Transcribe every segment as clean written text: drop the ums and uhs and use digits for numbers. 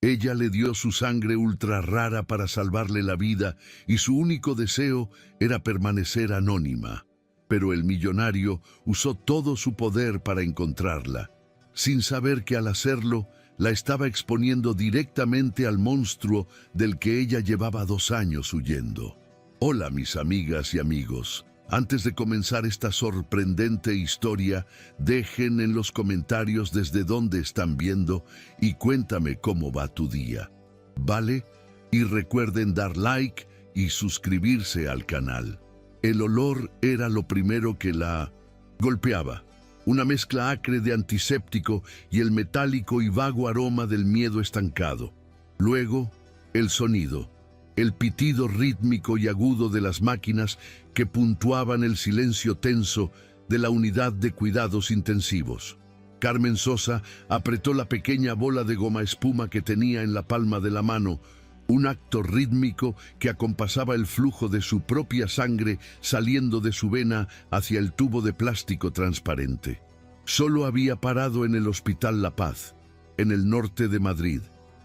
Ella le dio su sangre ultra rara para salvarle la vida y su único deseo era permanecer anónima. Pero el millonario usó todo su poder para encontrarla, sin saber que al hacerlo la estaba exponiendo directamente al monstruo del que ella llevaba 2 años huyendo. Hola, mis amigas y amigos. Antes de comenzar esta sorprendente historia, dejen en los comentarios desde dónde están viendo y cuéntame cómo va tu día, ¿vale? Y recuerden dar like y suscribirse al canal. El olor era lo primero que la golpeaba. Una mezcla acre de antiséptico y el metálico y vago aroma del miedo estancado. Luego, el sonido. El pitido rítmico y agudo de las máquinas que puntuaban el silencio tenso de la unidad de cuidados intensivos. Carmen Sosa apretó la pequeña bola de goma espuma que tenía en la palma de la mano, un acto rítmico que acompasaba el flujo de su propia sangre saliendo de su vena hacia el tubo de plástico transparente. Solo había parado en el Hospital La Paz, en el norte de Madrid,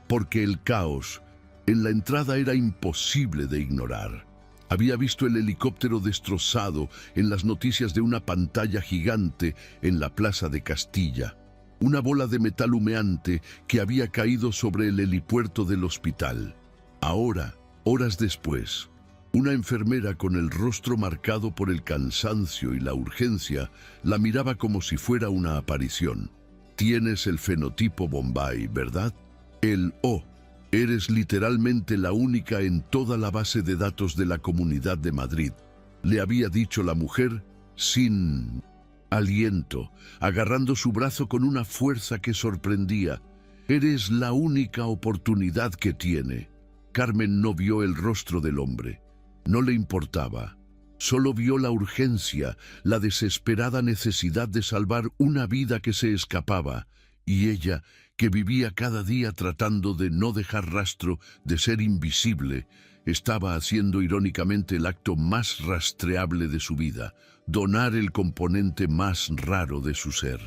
porque el caos en la entrada era imposible de ignorar. Había visto el helicóptero destrozado en las noticias de una pantalla gigante en la Plaza de Castilla. Una bola de metal humeante que había caído sobre el helipuerto del hospital. Ahora, horas después, una enfermera con el rostro marcado por el cansancio y la urgencia la miraba como si fuera una aparición. Tienes el fenotipo Bombay, ¿verdad? El O. Eres literalmente la única en toda la base de datos de la Comunidad de Madrid, le había dicho la mujer sin aliento, agarrando su brazo con una fuerza que sorprendía. Eres la única oportunidad que tiene. Carmen no vio el rostro del hombre. No le importaba. Solo vio la urgencia, la desesperada necesidad de salvar una vida que se escapaba, y ella, que vivía cada día tratando de no dejar rastro, de ser invisible, estaba haciendo irónicamente el acto más rastreable de su vida, donar el componente más raro de su ser.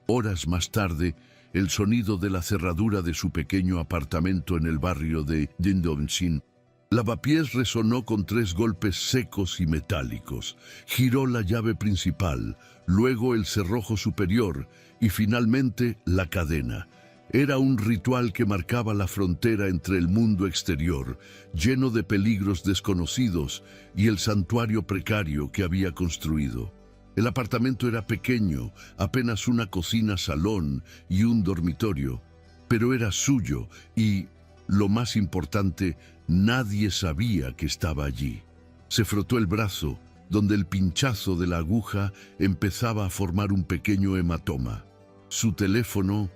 Horas más tarde, el sonido de la cerradura de su pequeño apartamento en el barrio de Dindonsin. Lavapiés resonó con 3 golpes secos y metálicos. Giró la llave principal, luego el cerrojo superior y finalmente la cadena. Era un ritual que marcaba la frontera entre el mundo exterior, lleno de peligros desconocidos, y el santuario precario que había construido. El apartamento era pequeño, apenas una cocina-salón y un dormitorio, pero era suyo y, lo más importante, nadie sabía que estaba allí. Se frotó el brazo, donde el pinchazo de la aguja empezaba a formar un pequeño hematoma. Su teléfono,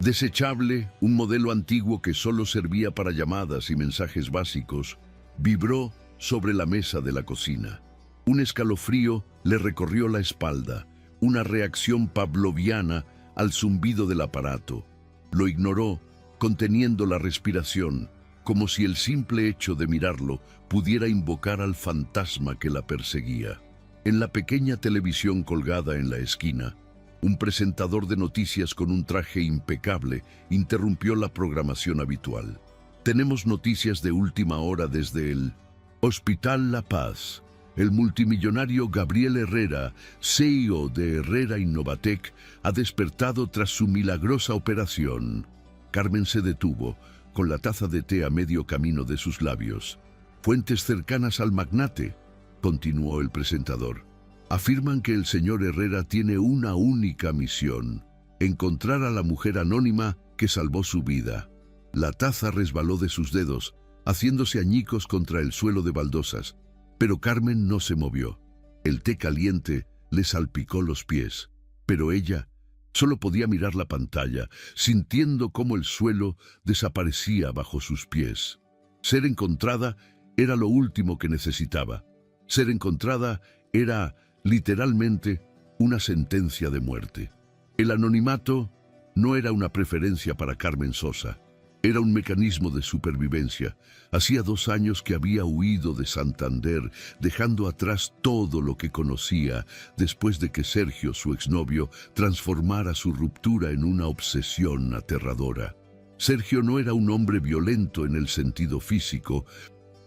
desechable, un modelo antiguo que solo servía para llamadas y mensajes básicos, vibró sobre la mesa de la cocina. Un escalofrío le recorrió la espalda, una reacción pavloviana al zumbido del aparato. Lo ignoró, conteniendo la respiración, como si el simple hecho de mirarlo pudiera invocar al fantasma que la perseguía. En la pequeña televisión colgada en la esquina, un presentador de noticias con un traje impecable interrumpió la programación habitual. Tenemos noticias de última hora desde el Hospital La Paz. El multimillonario Gabriel Herrera, CEO de Herrera Innovatec, ha despertado tras su milagrosa operación. Carmen se detuvo, con la taza de té a medio camino de sus labios. Fuentes cercanas al magnate, continuó el presentador, afirman que el señor Herrera tiene una única misión: encontrar a la mujer anónima que salvó su vida. La taza resbaló de sus dedos, haciéndose añicos contra el suelo de baldosas, pero Carmen no se movió. El té caliente le salpicó los pies, pero ella solo podía mirar la pantalla, sintiendo cómo el suelo desaparecía bajo sus pies. Ser encontrada era lo último que necesitaba. Ser encontrada era, literalmente, una sentencia de muerte. El anonimato no era una preferencia para Carmen Sosa. Era un mecanismo de supervivencia. Hacía 2 años que había huido de Santander, dejando atrás todo lo que conocía, después de que Sergio, su exnovio, transformara su ruptura en una obsesión aterradora. Sergio no era un hombre violento en el sentido físico,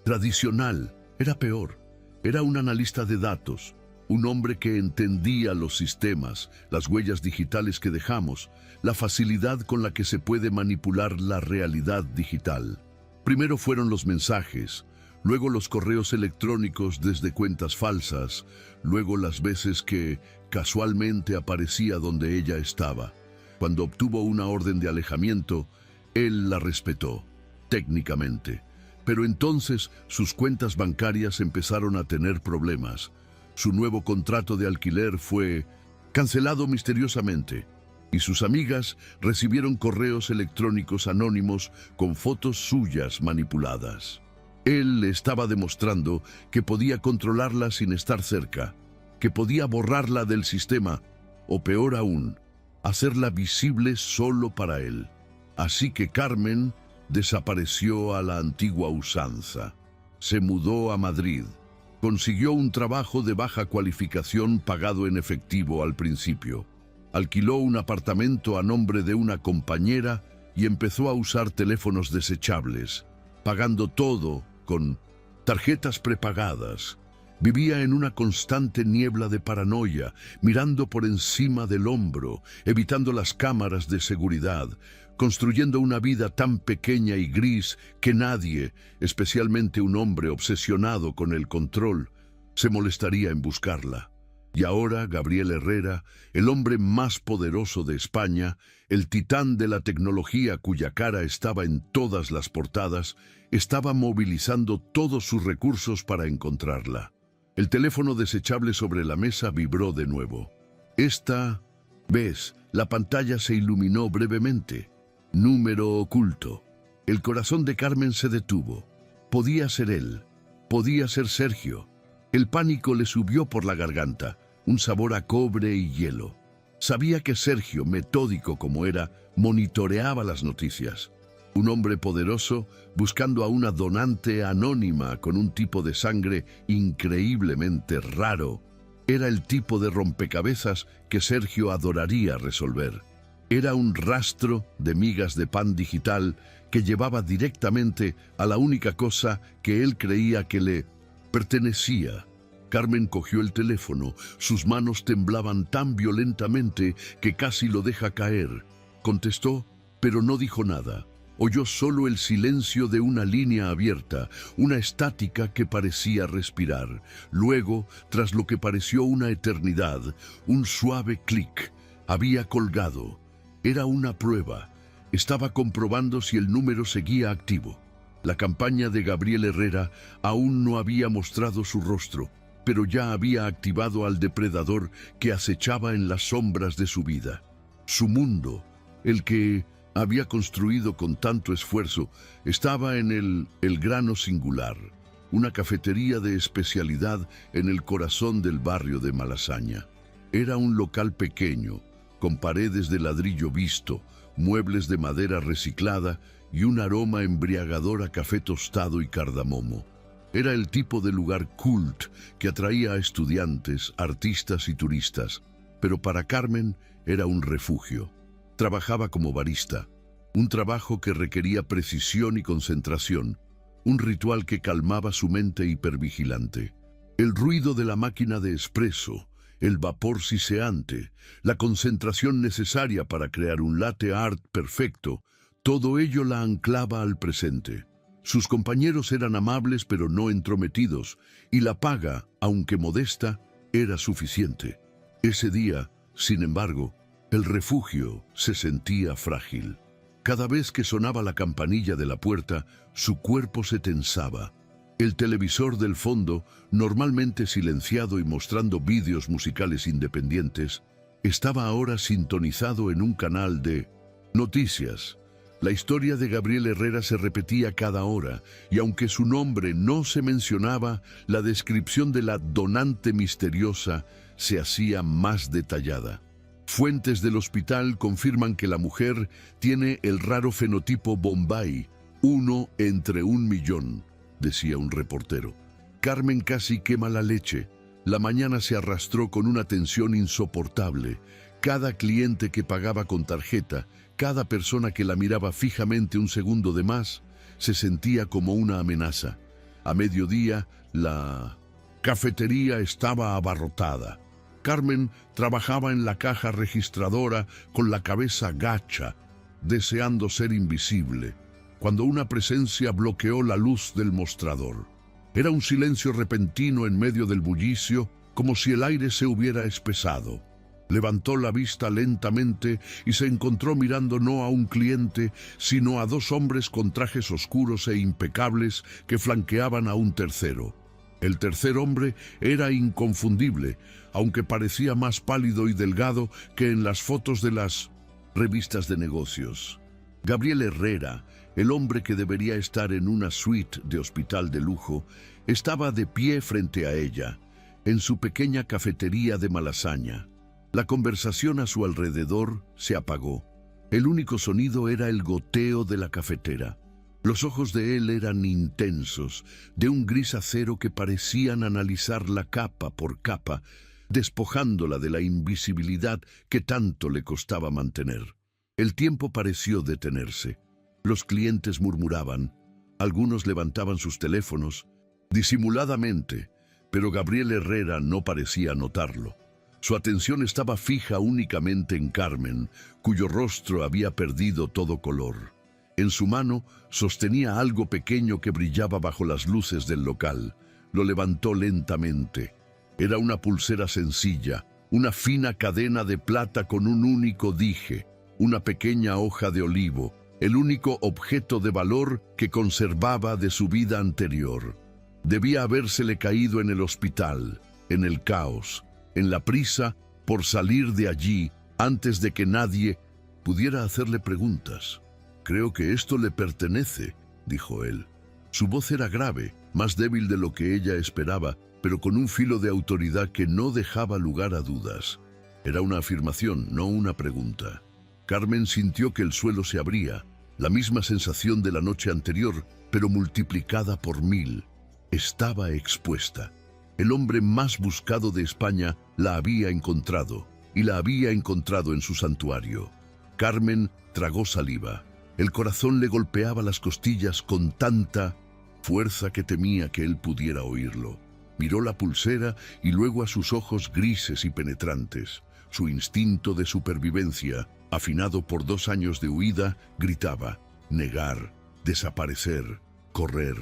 tradicional, era peor. Era un analista de datos, un hombre que entendía los sistemas, las huellas digitales que dejamos, la facilidad con la que se puede manipular la realidad digital. Primero fueron los mensajes, luego los correos electrónicos desde cuentas falsas, luego las veces que casualmente aparecía donde ella estaba. Cuando obtuvo una orden de alejamiento, él la respetó, técnicamente. Pero entonces sus cuentas bancarias empezaron a tener problemas. Su nuevo contrato de alquiler fue cancelado misteriosamente y sus amigas recibieron correos electrónicos anónimos con fotos suyas manipuladas. Él le estaba demostrando que podía controlarla sin estar cerca, que podía borrarla del sistema o, peor aún, hacerla visible solo para él. Así que Carmen desapareció a la antigua usanza. Se mudó a Madrid. Consiguió un trabajo de baja cualificación pagado en efectivo al principio. Alquiló un apartamento a nombre de una compañera y empezó a usar teléfonos desechables, pagando todo con tarjetas prepagadas. Vivía en una constante niebla de paranoia, mirando por encima del hombro, evitando las cámaras de seguridad, construyendo una vida tan pequeña y gris que nadie, especialmente un hombre obsesionado con el control, se molestaría en buscarla. Y ahora Gabriel Herrera, el hombre más poderoso de España, el titán de la tecnología cuya cara estaba en todas las portadas, estaba movilizando todos sus recursos para encontrarla. El teléfono desechable sobre la mesa vibró de nuevo. Esta vez, la pantalla se iluminó brevemente. Número oculto. El corazón de Carmen se detuvo. Podía ser él. Podía ser Sergio. El pánico le subió por la garganta, un sabor a cobre y hielo. Sabía que Sergio, metódico como era, monitoreaba las noticias. Un hombre poderoso buscando a una donante anónima con un tipo de sangre increíblemente raro. Era el tipo de rompecabezas que Sergio adoraría resolver. Era un rastro de migas de pan digital que llevaba directamente a la única cosa que él creía que le pertenecía. Carmen cogió el teléfono, sus manos temblaban tan violentamente que casi lo deja caer. Contestó, pero no dijo nada. Oyó solo el silencio de una línea abierta, una estática que parecía respirar. Luego, tras lo que pareció una eternidad, un suave clic. Había colgado. Era una prueba. Estaba comprobando si el número seguía activo. La campaña de Gabriel Herrera aún no había mostrado su rostro, pero ya había activado al depredador que acechaba en las sombras de su vida. Su mundo, el que había construido con tanto esfuerzo, estaba en el Grano Singular, una cafetería de especialidad en el corazón del barrio de Malasaña. Era un local pequeño, con paredes de ladrillo visto, muebles de madera reciclada y un aroma embriagador a café tostado y cardamomo. Era el tipo de lugar cult que atraía a estudiantes, artistas y turistas, pero para Carmen era un refugio. Trabajaba como barista, un trabajo que requería precisión y concentración, un ritual que calmaba su mente hipervigilante. El ruido de la máquina de espresso, el vapor siseante, la concentración necesaria para crear un latte art perfecto, todo ello la anclaba al presente. Sus compañeros eran amables pero no entrometidos, y la paga, aunque modesta, era suficiente. Ese día, sin embargo, el refugio se sentía frágil. Cada vez que sonaba la campanilla de la puerta, su cuerpo se tensaba. El televisor del fondo, normalmente silenciado y mostrando vídeos musicales independientes, estaba ahora sintonizado en un canal de noticias. La historia de Gabriel Herrera se repetía cada hora, y aunque su nombre no se mencionaba, la descripción de la donante misteriosa se hacía más detallada. Fuentes del hospital confirman que la mujer tiene el raro fenotipo Bombay, 1 entre 1.000.000, decía un reportero. Carmen casi quema la leche. La mañana se arrastró con una tensión insoportable. Cada cliente que pagaba con tarjeta, Cada persona que la miraba fijamente un segundo de más se sentía como una amenaza. A mediodía, la cafetería estaba abarrotada. Carmen trabajaba en la caja registradora con la cabeza gacha, deseando ser invisible, cuando una presencia bloqueó la luz del mostrador. Era un silencio repentino en medio del bullicio, como si el aire se hubiera espesado. Levantó la vista lentamente y se encontró mirando no a un cliente, sino a dos hombres con trajes oscuros e impecables que flanqueaban a un tercero. El tercer hombre era inconfundible, aunque parecía más pálido y delgado que en las fotos de las revistas de negocios. Gabriel Herrera, el hombre que debería estar en una suite de hospital de lujo, estaba de pie frente a ella, en su pequeña cafetería de Malasaña. La conversación a su alrededor se apagó. El único sonido era el goteo de la cafetera. Los ojos de él eran intensos, de un gris acero que parecían analizarla capa por capa, despojándola de la invisibilidad que tanto le costaba mantener. El tiempo pareció detenerse. Los clientes murmuraban. Algunos levantaban sus teléfonos, disimuladamente, pero Gabriel Herrera no parecía notarlo. Su atención estaba fija únicamente en Carmen, cuyo rostro había perdido todo color. En su mano sostenía algo pequeño que brillaba bajo las luces del local. Lo levantó lentamente. Era una pulsera sencilla, una fina cadena de plata con un único dije, una pequeña hoja de olivo, el único objeto de valor que conservaba de su vida anterior. Debía habérsele caído en el hospital, en el caos, en la prisa por salir de allí antes de que nadie pudiera hacerle preguntas. «Creo que esto le pertenece», dijo él. Su voz era grave, más débil de lo que ella esperaba, pero con un filo de autoridad que no dejaba lugar a dudas. Era una afirmación, no una pregunta. Carmen sintió que el suelo se abría, la misma sensación de la noche anterior, pero multiplicada por 1000. Estaba expuesta. El hombre más buscado de España la había encontrado, y la había encontrado en su santuario. Carmen tragó saliva. El corazón le golpeaba las costillas con tanta fuerza que temía que él pudiera oírlo. Miró la pulsera y luego a sus ojos grises y penetrantes. Su instinto de supervivencia, afinado por 2 años de huida, gritaba: negar, desaparecer, correr.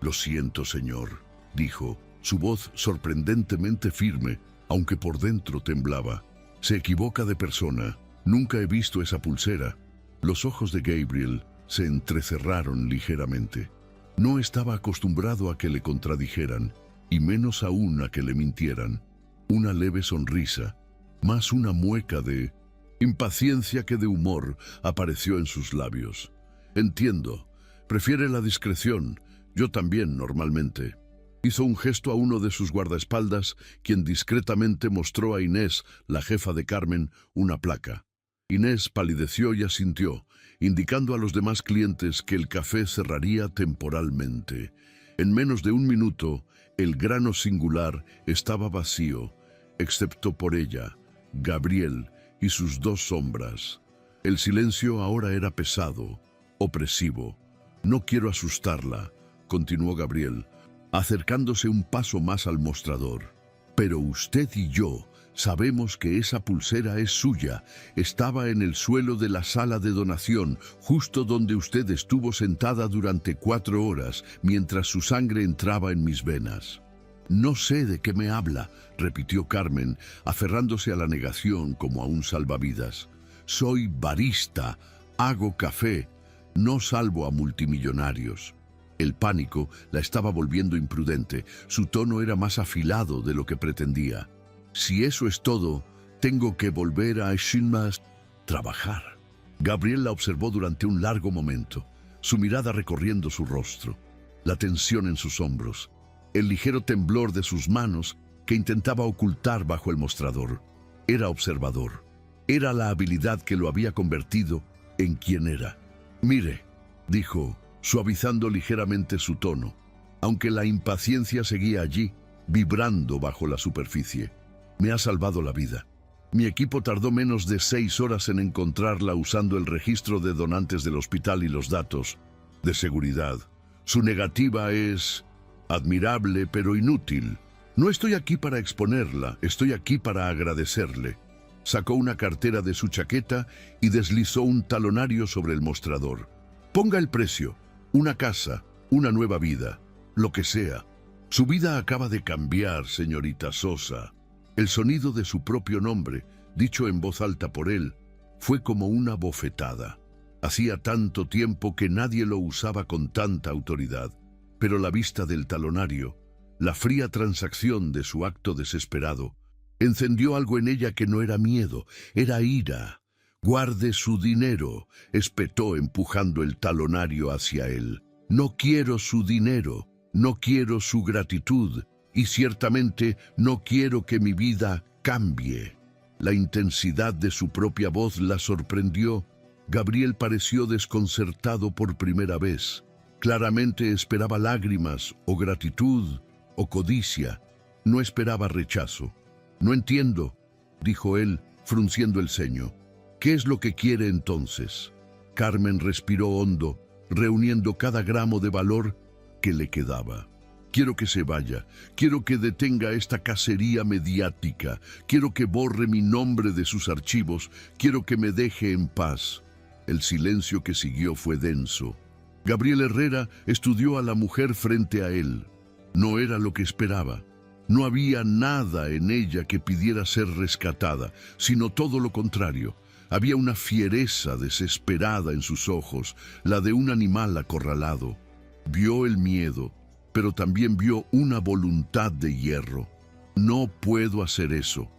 «Lo siento, señor», dijo, su voz sorprendentemente firme, aunque por dentro temblaba. «Se equivoca de persona. Nunca he visto esa pulsera». Los ojos de Gabriel se entrecerraron ligeramente. No estaba acostumbrado a que le contradijeran, y menos aún a que le mintieran. Una leve sonrisa, más una mueca de impaciencia que de humor, apareció en sus labios. «Entiendo. Prefiere la discreción. Yo también, normalmente». Hizo un gesto a uno de sus guardaespaldas, quien discretamente mostró a Inés, la jefa de Carmen, una placa. Inés palideció y asintió, indicando a los demás clientes que el café cerraría temporalmente. En menos de 1 minuto, el grano singular estaba vacío, excepto por ella, Gabriel y sus 2 sombras. El silencio ahora era pesado, opresivo. «No quiero asustarla», continuó Gabriel, acercándose un paso más al mostrador. «Pero usted y yo sabemos que esa pulsera es suya. Estaba en el suelo de la sala de donación, justo donde usted estuvo sentada durante 4 horas, mientras su sangre entraba en mis venas». «No sé de qué me habla», repitió Carmen, aferrándose a la negación como a un salvavidas. «Soy barista, hago café, no salvo a multimillonarios». El pánico la estaba volviendo imprudente. Su tono era más afilado de lo que pretendía. «Si eso es todo, tengo que volver a Shinmas trabajar». Gabriel la observó durante un largo momento, su mirada recorriendo su rostro, la tensión en sus hombros, el ligero temblor de sus manos que intentaba ocultar bajo el mostrador. Era observador. Era la habilidad que lo había convertido en quien era. «Mire», dijo, suavizando ligeramente su tono, aunque la impaciencia seguía allí, vibrando bajo la superficie. «Me ha salvado la vida. Mi equipo tardó menos de 6 horas en encontrarla usando el registro de donantes del hospital y los datos de seguridad. Su negativa es admirable pero inútil. No estoy aquí para exponerla, estoy aquí para agradecerle. Sacó una cartera de su chaqueta y deslizó un talonario sobre el mostrador. Ponga el precio, una casa, una nueva vida, lo que sea. Su vida acaba de cambiar, señorita Sosa. El sonido de su propio nombre, dicho en voz alta por él, fue como una bofetada. Hacía tanto tiempo que nadie lo usaba con tanta autoridad, pero la vista del talonario, la fría transacción de su acto desesperado, encendió algo en ella que no era miedo, era ira. «Guarde su dinero», espetó empujando el talonario hacia él. «No quiero su dinero, no quiero su gratitud, y ciertamente no quiero que mi vida cambie». La intensidad de su propia voz la sorprendió. Gabriel pareció desconcertado por primera vez. Claramente esperaba lágrimas, o gratitud, o codicia. No esperaba rechazo. «No entiendo», dijo él, frunciendo el ceño. «¿Qué es lo que quiere entonces?» Carmen respiró hondo, reuniendo cada gramo de valor que le quedaba. «Quiero que se vaya, quiero que detenga esta cacería mediática, quiero que borre mi nombre de sus archivos, quiero que me deje en paz». El silencio que siguió fue denso. Gabriel Herrera estudió a la mujer frente a él. No era lo que esperaba. No había nada en ella que pidiera ser rescatada, sino todo lo contrario. Había una fiereza desesperada en sus ojos, la de un animal acorralado. Vio el miedo, pero también vio una voluntad de hierro. «No puedo hacer eso»,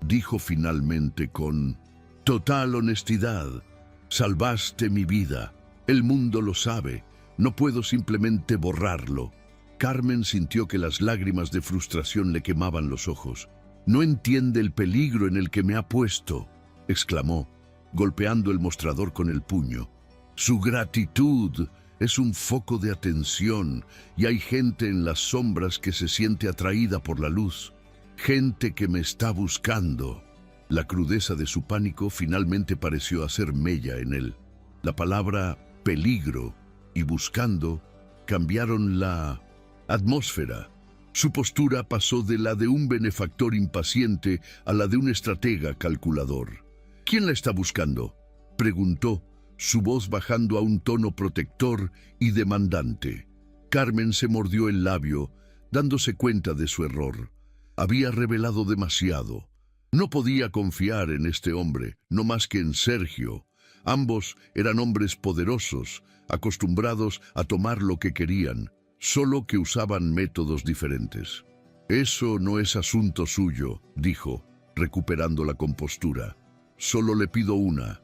dijo finalmente con total honestidad. «Salvaste mi vida. El mundo lo sabe. No puedo simplemente borrarlo». Carmen sintió que las lágrimas de frustración le quemaban los ojos. «No entiende el peligro en el que me ha puesto», exclamó, golpeando el mostrador con el puño. «Su gratitud es un foco de atención y hay gente en las sombras que se siente atraída por la luz. Gente que me está buscando». La crudeza de su pánico finalmente pareció hacer mella en él. La palabra peligro y buscando cambiaron la atmósfera. Su postura pasó de la de un benefactor impaciente a la de un estratega calculador. «¿Quién la está buscando?», preguntó, su voz bajando a un tono protector y demandante. Carmen se mordió el labio, dándose cuenta de su error. Había revelado demasiado. No podía confiar en este hombre, no más que en Sergio. Ambos eran hombres poderosos, acostumbrados a tomar lo que querían, solo que usaban métodos diferentes. «Eso no es asunto suyo», dijo, recuperando la compostura. «Solo le pido una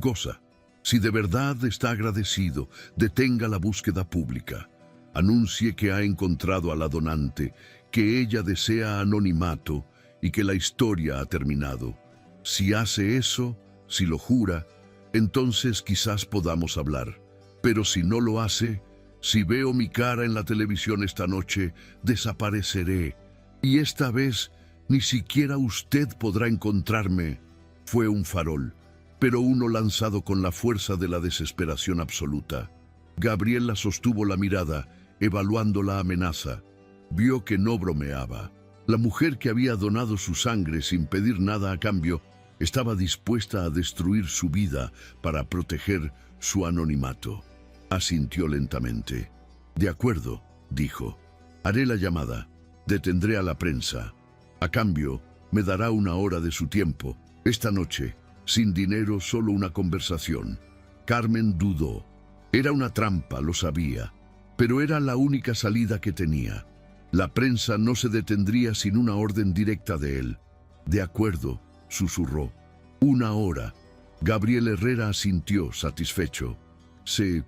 cosa. Si de verdad está agradecido, detenga la búsqueda pública. Anuncie que ha encontrado a la donante, que ella desea anonimato y que la historia ha terminado. Si hace eso, si lo jura, entonces quizás podamos hablar. Pero si no lo hace, si veo mi cara en la televisión esta noche, desapareceré. Y esta vez ni siquiera usted podrá encontrarme». Fue un farol, pero uno lanzado con la fuerza de la desesperación absoluta. Gabriela sostuvo la mirada, evaluando la amenaza. Vio que no bromeaba. La mujer que había donado su sangre sin pedir nada a cambio estaba dispuesta a destruir su vida para proteger su anonimato. Asintió lentamente. «De acuerdo», dijo. «Haré la llamada. Detendré a la prensa. A cambio, me dará 1 hora de su tiempo. Esta noche, sin dinero, solo una conversación». Carmen dudó. Era una trampa, lo sabía, pero era la única salida que tenía. La prensa no se detendría sin una orden directa de él. «De acuerdo», susurró. 1 hora. Gabriel Herrera asintió, satisfecho. Se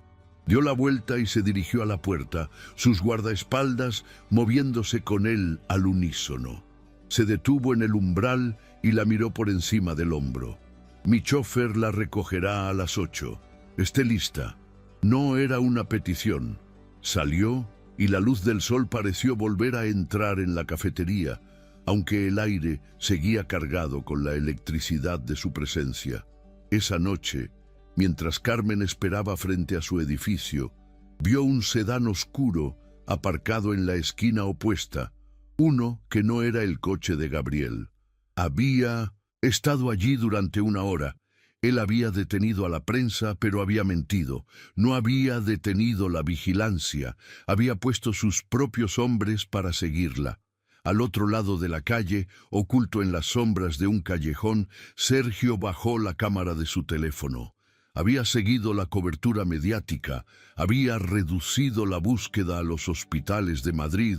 dio la vuelta y se dirigió a la puerta, sus guardaespaldas moviéndose con él al unísono. Se detuvo en el umbral y la miró por encima del hombro. «Mi chofer la recogerá a las 8. Esté lista». No era una petición. Salió y la luz del sol pareció volver a entrar en la cafetería, aunque el aire seguía cargado con la electricidad de su presencia. Esa noche, mientras Carmen esperaba frente a su edificio, vio un sedán oscuro aparcado en la esquina opuesta, uno que no era el coche de Gabriel. Había estado allí durante una hora. Él había detenido a la prensa, pero había mentido. No había detenido la vigilancia. Había puesto sus propios hombres para seguirla. Al otro lado de la calle, oculto en las sombras de un callejón, Sergio bajó la cámara de su teléfono. Había seguido la cobertura mediática, había reducido la búsqueda a los hospitales de Madrid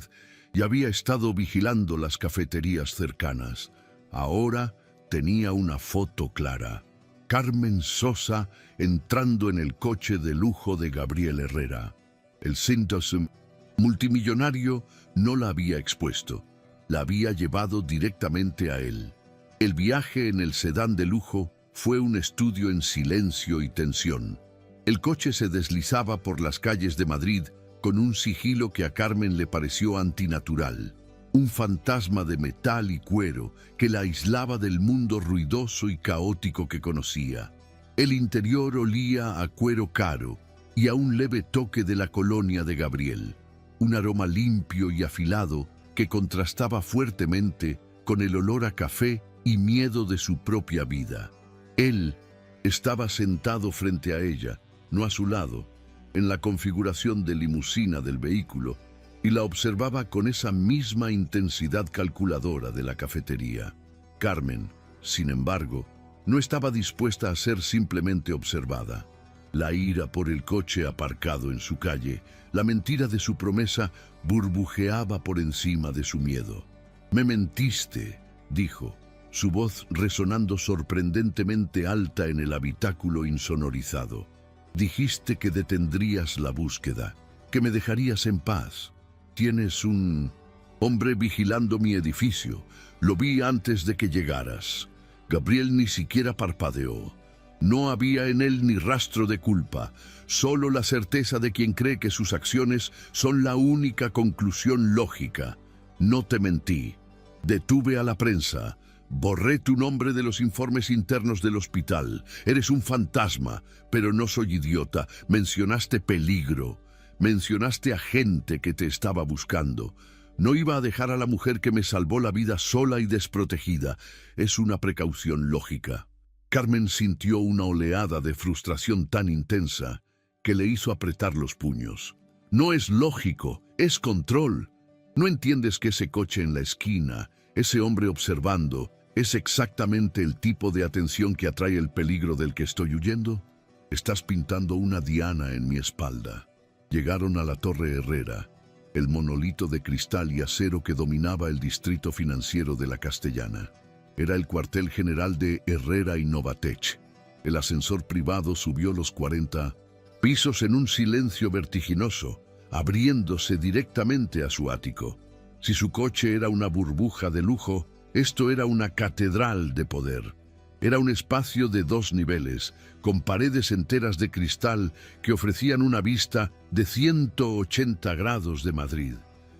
y había estado vigilando las cafeterías cercanas. Ahora tenía una foto clara. Carmen Sosa entrando en el coche de lujo de Gabriel Herrera. El síntoma multimillonario no la había expuesto, la había llevado directamente a él. El viaje en el sedán de lujo fue un estudio en silencio y tensión. El coche se deslizaba por las calles de Madrid con un sigilo que a Carmen le pareció antinatural. Un fantasma de metal y cuero que la aislaba del mundo ruidoso y caótico que conocía. El interior olía a cuero caro y a un leve toque de la colonia de Gabriel. Un aroma limpio y afilado que contrastaba fuertemente con el olor a café y miedo de su propia vida. Él estaba sentado frente a ella, no a su lado, en la configuración de limusina del vehículo, y la observaba con esa misma intensidad calculadora de la cafetería. Carmen, sin embargo, no estaba dispuesta a ser simplemente observada. La ira por el coche aparcado en su calle, la mentira de su promesa, burbujeaba por encima de su miedo. «Me mentiste», dijo, su voz resonando sorprendentemente alta en el habitáculo insonorizado. «Dijiste que detendrías la búsqueda, que me dejarías en paz. Tienes un hombre vigilando mi edificio. Lo vi antes de que llegaras». Gabriel ni siquiera parpadeó. No había en él ni rastro de culpa, solo la certeza de quien cree que sus acciones son la única conclusión lógica. «No te mentí. Detuve a la prensa. Borré tu nombre de los informes internos del hospital. Eres un fantasma, pero no soy idiota. Mencionaste peligro. Mencionaste a gente que te estaba buscando. No iba a dejar a la mujer que me salvó la vida sola y desprotegida. Es una precaución lógica». Carmen sintió una oleada de frustración tan intensa que le hizo apretar los puños. «No es lógico, es control. ¿No entiendes que ese coche en la esquina, ese hombre observando, es exactamente el tipo de atención que atrae el peligro del que estoy huyendo? Estás pintando una diana en mi espalda». Llegaron a la Torre Herrera, el monolito de cristal y acero que dominaba el distrito financiero de la Castellana. Era el cuartel general de Herrera y Novatech. El ascensor privado subió los 40 pisos en un silencio vertiginoso, abriéndose directamente a su ático. Si su coche era una burbuja de lujo, esto era una catedral de poder. Era un espacio de 2 niveles, con paredes enteras de cristal que ofrecían una vista de 180 grados de Madrid.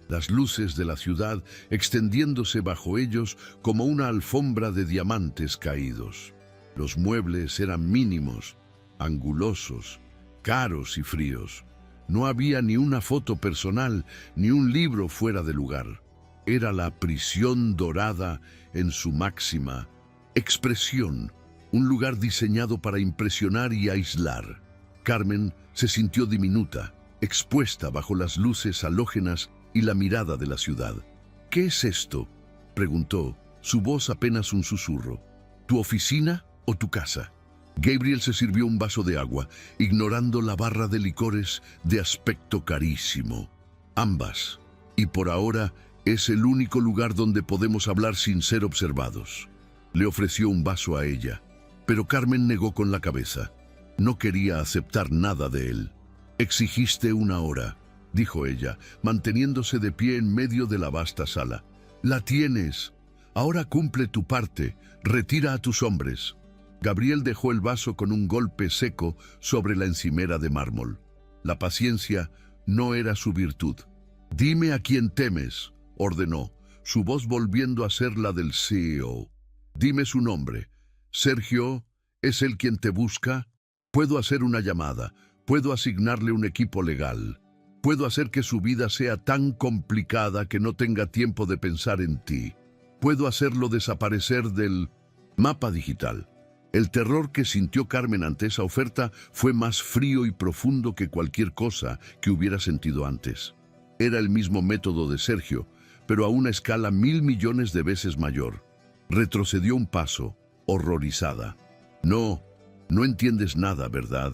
Las luces de la ciudad extendiéndose bajo ellos como una alfombra de diamantes caídos. Los muebles eran mínimos, angulosos, caros y fríos. No había ni una foto personal, ni un libro fuera de lugar. Era la prisión dorada en su máxima expresión, un lugar diseñado para impresionar y aislar. Carmen se sintió diminuta, expuesta bajo las luces halógenas y la mirada de la ciudad. «¿Qué es esto?», preguntó, su voz apenas un susurro. «¿Tu oficina o tu casa?». Gabriel se sirvió un vaso de agua, ignorando la barra de licores de aspecto carísimo. «Ambas. Y por ahora es el único lugar donde podemos hablar sin ser observados». Le ofreció un vaso a ella, pero Carmen negó con la cabeza. No quería aceptar nada de él. «Exigiste una hora», dijo ella, manteniéndose de pie en medio de la vasta sala. «La tienes. Ahora cumple tu parte. Retira a tus hombres». Gabriel dejó el vaso con un golpe seco sobre la encimera de mármol. La paciencia no era su virtud. «Dime a quién temes», ordenó, su voz volviendo a ser la del CEO. Dime su nombre. Sergio, ¿es él quien te busca? Puedo hacer una llamada. Puedo asignarle un equipo legal. Puedo hacer que su vida sea tan complicada que no tenga tiempo de pensar en ti. Puedo hacerlo desaparecer del mapa digital. El terror que sintió Carmen ante esa oferta fue más frío y profundo que cualquier cosa que hubiera sentido antes. Era el mismo método de Sergio, pero a una escala 1.000 millones de veces mayor. Retrocedió un paso, horrorizada. No entiendes nada, ¿verdad?,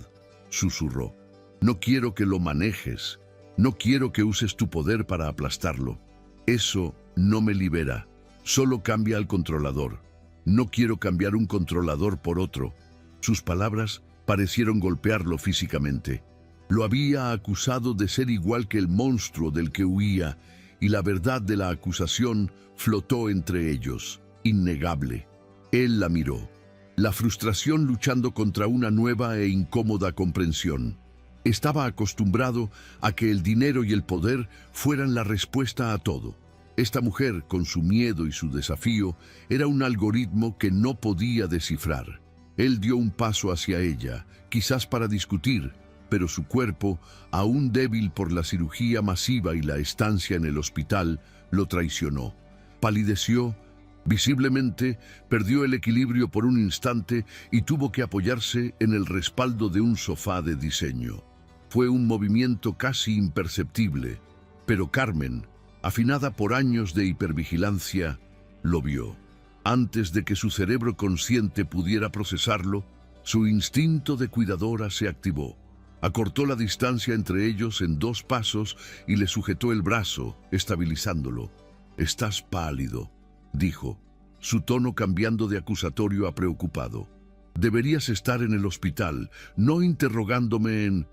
susurró. No quiero que lo manejes. No quiero que uses tu poder para aplastarlo. Eso no me libera. Solo cambia al controlador. No quiero cambiar un controlador por otro. Sus palabras parecieron golpearlo físicamente. Lo había acusado de ser igual que el monstruo del que huía, y la verdad de la acusación flotó entre ellos, innegable. Él la miró, la frustración luchando contra una nueva e incómoda comprensión. Estaba acostumbrado a que el dinero y el poder fueran la respuesta a todo. Esta mujer, con su miedo y su desafío, era un algoritmo que no podía descifrar. Él dio un paso hacia ella, quizás para discutir, pero su cuerpo, aún débil por la cirugía masiva y la estancia en el hospital, lo traicionó. Palideció, visiblemente, perdió el equilibrio por un instante y tuvo que apoyarse en el respaldo de un sofá de diseño. Fue un movimiento casi imperceptible, pero Carmen, afinada por años de hipervigilancia, lo vio. Antes de que su cerebro consciente pudiera procesarlo, su instinto de cuidadora se activó. Acortó la distancia entre ellos en 2 pasos y le sujetó el brazo, estabilizándolo. «Estás pálido», dijo, su tono cambiando de acusatorio a preocupado. «Deberías estar en el hospital, no interrogándome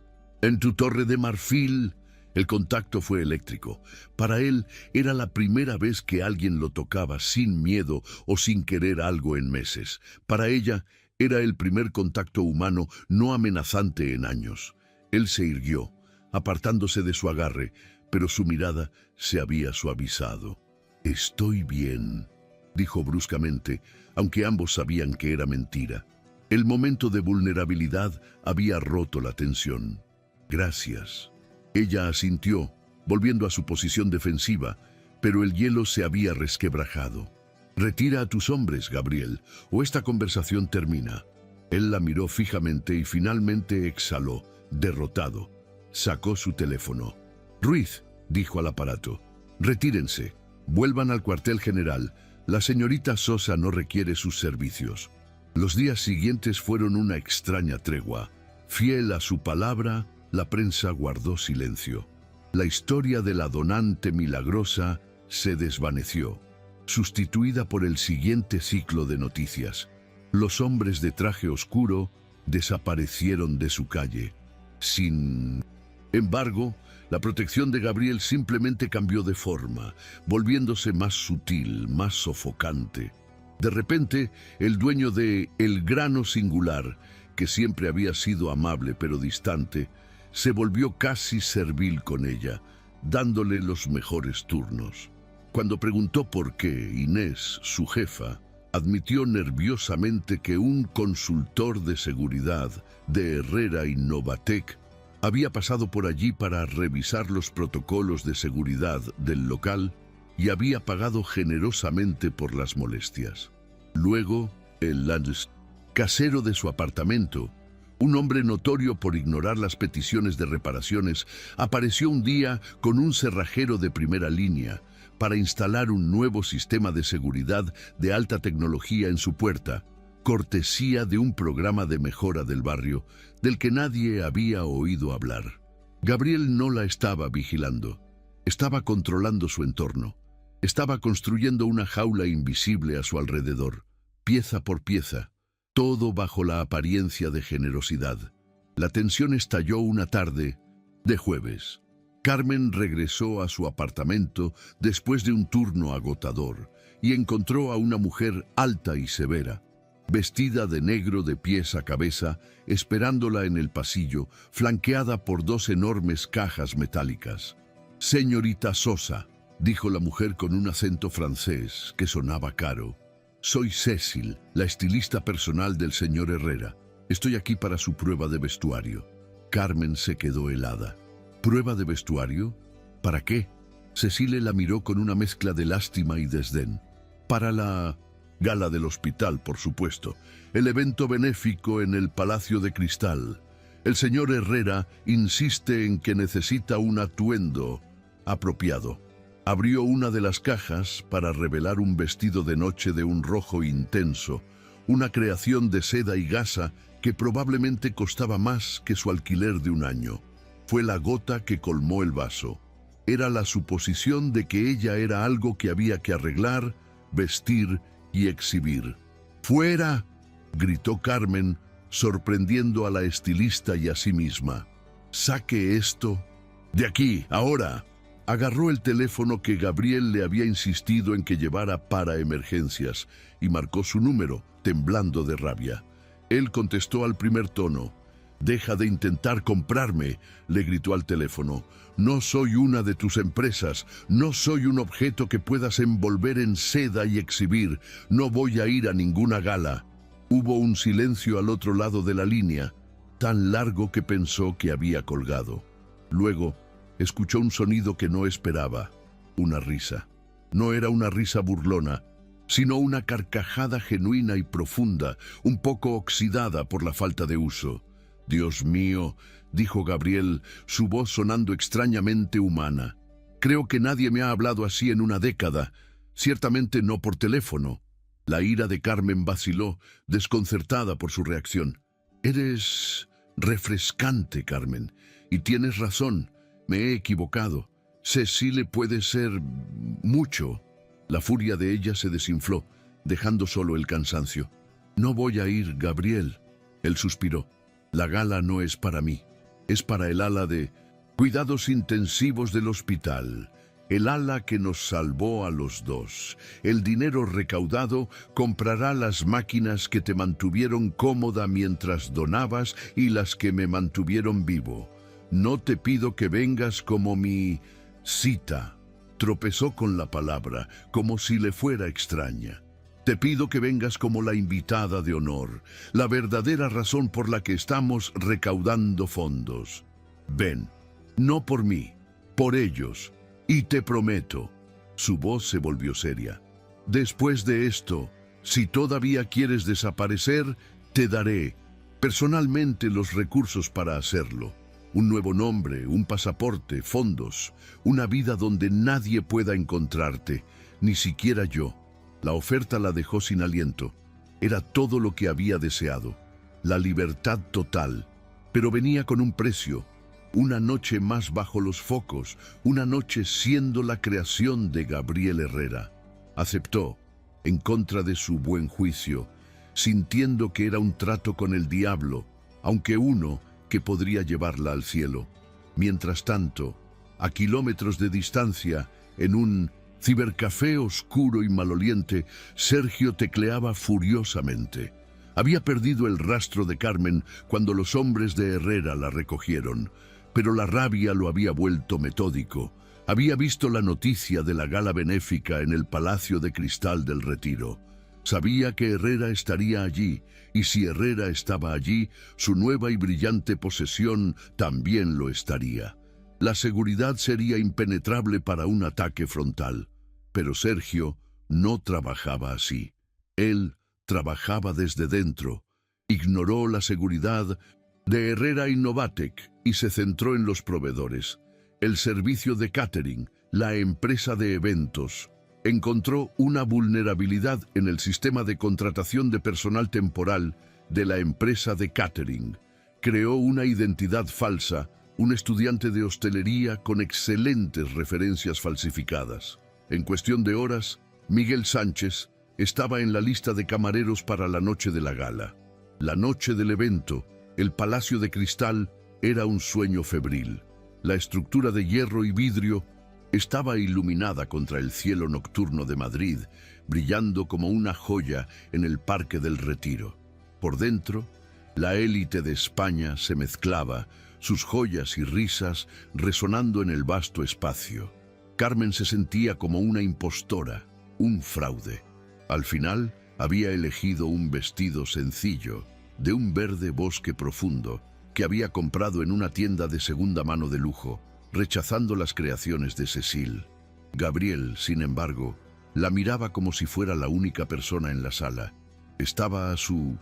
en tu torre de marfil». El contacto fue eléctrico. Para él era la primera vez que alguien lo tocaba sin miedo o sin querer algo en meses. Para ella era el primer contacto humano no amenazante en años. Él se irguió, apartándose de su agarre, pero su mirada se había suavizado. «Estoy bien», dijo bruscamente, aunque ambos sabían que era mentira. El momento de vulnerabilidad había roto la tensión. «Gracias». Ella asintió, volviendo a su posición defensiva, pero el hielo se había resquebrajado. «Retira a tus hombres, Gabriel, o esta conversación termina». Él la miró fijamente y finalmente exhaló, derrotado. Sacó su teléfono. «Ruiz», dijo al aparato, «retírense. Vuelvan al cuartel general. La señorita Sosa no requiere sus servicios». Los días siguientes fueron una extraña tregua. Fiel a su palabra, la prensa guardó silencio. La historia de la donante milagrosa se desvaneció, sustituida por el siguiente ciclo de noticias. Los hombres de traje oscuro desaparecieron de su calle. Sin embargo, la protección de Gabriel simplemente cambió de forma, volviéndose más sutil, más sofocante. De repente, el dueño de El Grano Singular, que siempre había sido amable pero distante, se volvió casi servil con ella, dándole los mejores turnos. Cuando preguntó por qué, Inés, su jefa, admitió nerviosamente que un consultor de seguridad de Herrera Innovatec había pasado por allí para revisar los protocolos de seguridad del local y había pagado generosamente por las molestias. Luego, el casero de su apartamento, un hombre notorio por ignorar las peticiones de reparaciones, apareció un día con un cerrajero de primera línea para instalar un nuevo sistema de seguridad de alta tecnología en su puerta, cortesía de un programa de mejora del barrio del que nadie había oído hablar. Gabriel no la estaba vigilando, estaba controlando su entorno, estaba construyendo una jaula invisible a su alrededor, pieza por pieza, todo bajo la apariencia de generosidad. La tensión estalló una tarde de jueves. Carmen regresó a su apartamento después de un turno agotador y encontró a una mujer alta y severa, vestida de negro de pies a cabeza, esperándola en el pasillo, flanqueada por 2 enormes cajas metálicas. «Señorita Sosa», dijo la mujer con un acento francés que sonaba caro. Soy Cecil, la estilista personal del señor Herrera. Estoy aquí para su prueba de vestuario. Carmen se quedó helada. ¿Prueba de vestuario? ¿Para qué? Cecile la miró con una mezcla de lástima y desdén. Para la gala del hospital, por supuesto. El evento benéfico en el Palacio de Cristal. El señor Herrera insiste en que necesita un atuendo apropiado. Abrió una de las cajas para revelar un vestido de noche de un rojo intenso, una creación de seda y gasa que probablemente costaba más que su alquiler de un año. Fue la gota que colmó el vaso. Era la suposición de que ella era algo que había que arreglar, vestir y exhibir. ¡Fuera!, gritó Carmen, sorprendiendo a la estilista y a sí misma. «Saque esto de aquí, ahora». Agarró el teléfono que Gabriel le había insistido en que llevara para emergencias y marcó su número, temblando de rabia. Él contestó al primer tono. «Deja de intentar comprarme», le gritó al teléfono. «No soy una de tus empresas, no soy un objeto que puedas envolver en seda y exhibir, no voy a ir a ninguna gala». Hubo un silencio al otro lado de la línea, tan largo que pensó que había colgado. Luego, escuchó un sonido que no esperaba, una risa. No era una risa burlona, sino una carcajada genuina y profunda, un poco oxidada por la falta de uso. «Dios mío», dijo Gabriel, su voz sonando extrañamente humana. «Creo que nadie me ha hablado así en una década, ciertamente no por teléfono». La ira de Carmen vaciló, desconcertada por su reacción. «Eres refrescante, Carmen, y tienes razón. Me he equivocado. Cecile puede ser mucho». La furia de ella se desinfló, dejando solo el cansancio. «No voy a ir, Gabriel». Él suspiró. «La gala no es para mí. Es para el ala de cuidados intensivos del hospital. El ala que nos salvó a los dos. El dinero recaudado comprará las máquinas que te mantuvieron cómoda mientras donabas y las que me mantuvieron vivo. No te pido que vengas como mi cita». Tropezó con la palabra, como si le fuera extraña. «Te pido que vengas como la invitada de honor, la verdadera razón por la que estamos recaudando fondos. Ven, no por mí, por ellos. Y te prometo». Su voz se volvió seria. «Después de esto, si todavía quieres desaparecer, te daré personalmente los recursos para hacerlo. Un nuevo nombre, un pasaporte, fondos, una vida donde nadie pueda encontrarte, ni siquiera yo». La oferta la dejó sin aliento. Era todo lo que había deseado. La libertad total. Pero venía con un precio. Una noche más bajo los focos, una noche siendo la creación de Gabriel Herrera. Aceptó, en contra de su buen juicio, sintiendo que era un trato con el diablo, aunque uno que podría llevarla al cielo. Mientras tanto, a kilómetros de distancia, en un cibercafé oscuro y maloliente, Sergio tecleaba furiosamente. Había perdido el rastro de Carmen cuando los hombres de Herrera la recogieron, pero la rabia lo había vuelto metódico. Había visto la noticia de la gala benéfica en el Palacio de Cristal del Retiro. Sabía que Herrera estaría allí, y si Herrera estaba allí, su nueva y brillante posesión también lo estaría. La seguridad sería impenetrable para un ataque frontal. Pero Sergio no trabajaba así. Él trabajaba desde dentro. Ignoró la seguridad de Herrera Innovatec y se centró en los proveedores. El servicio de catering, la empresa de eventos. Encontró una vulnerabilidad en el sistema de contratación de personal temporal de la empresa de catering. Creó una identidad falsa, un estudiante de hostelería con excelentes referencias falsificadas. En cuestión de horas, Miguel Sánchez estaba en la lista de camareros para la noche de la gala. La noche del evento, el Palacio de Cristal, era un sueño febril. La estructura de hierro y vidrio estaba iluminada contra el cielo nocturno de Madrid, brillando como una joya en el Parque del Retiro. Por dentro, la élite de España se mezclaba, sus joyas y risas resonando en el vasto espacio. Carmen se sentía como una impostora, un fraude. Al final, había elegido un vestido sencillo, de un verde bosque profundo, que había comprado en una tienda de segunda mano de lujo, rechazando las creaciones de Cecile. Gabriel, sin embargo, la miraba como si fuera la única persona en la sala. Estaba a su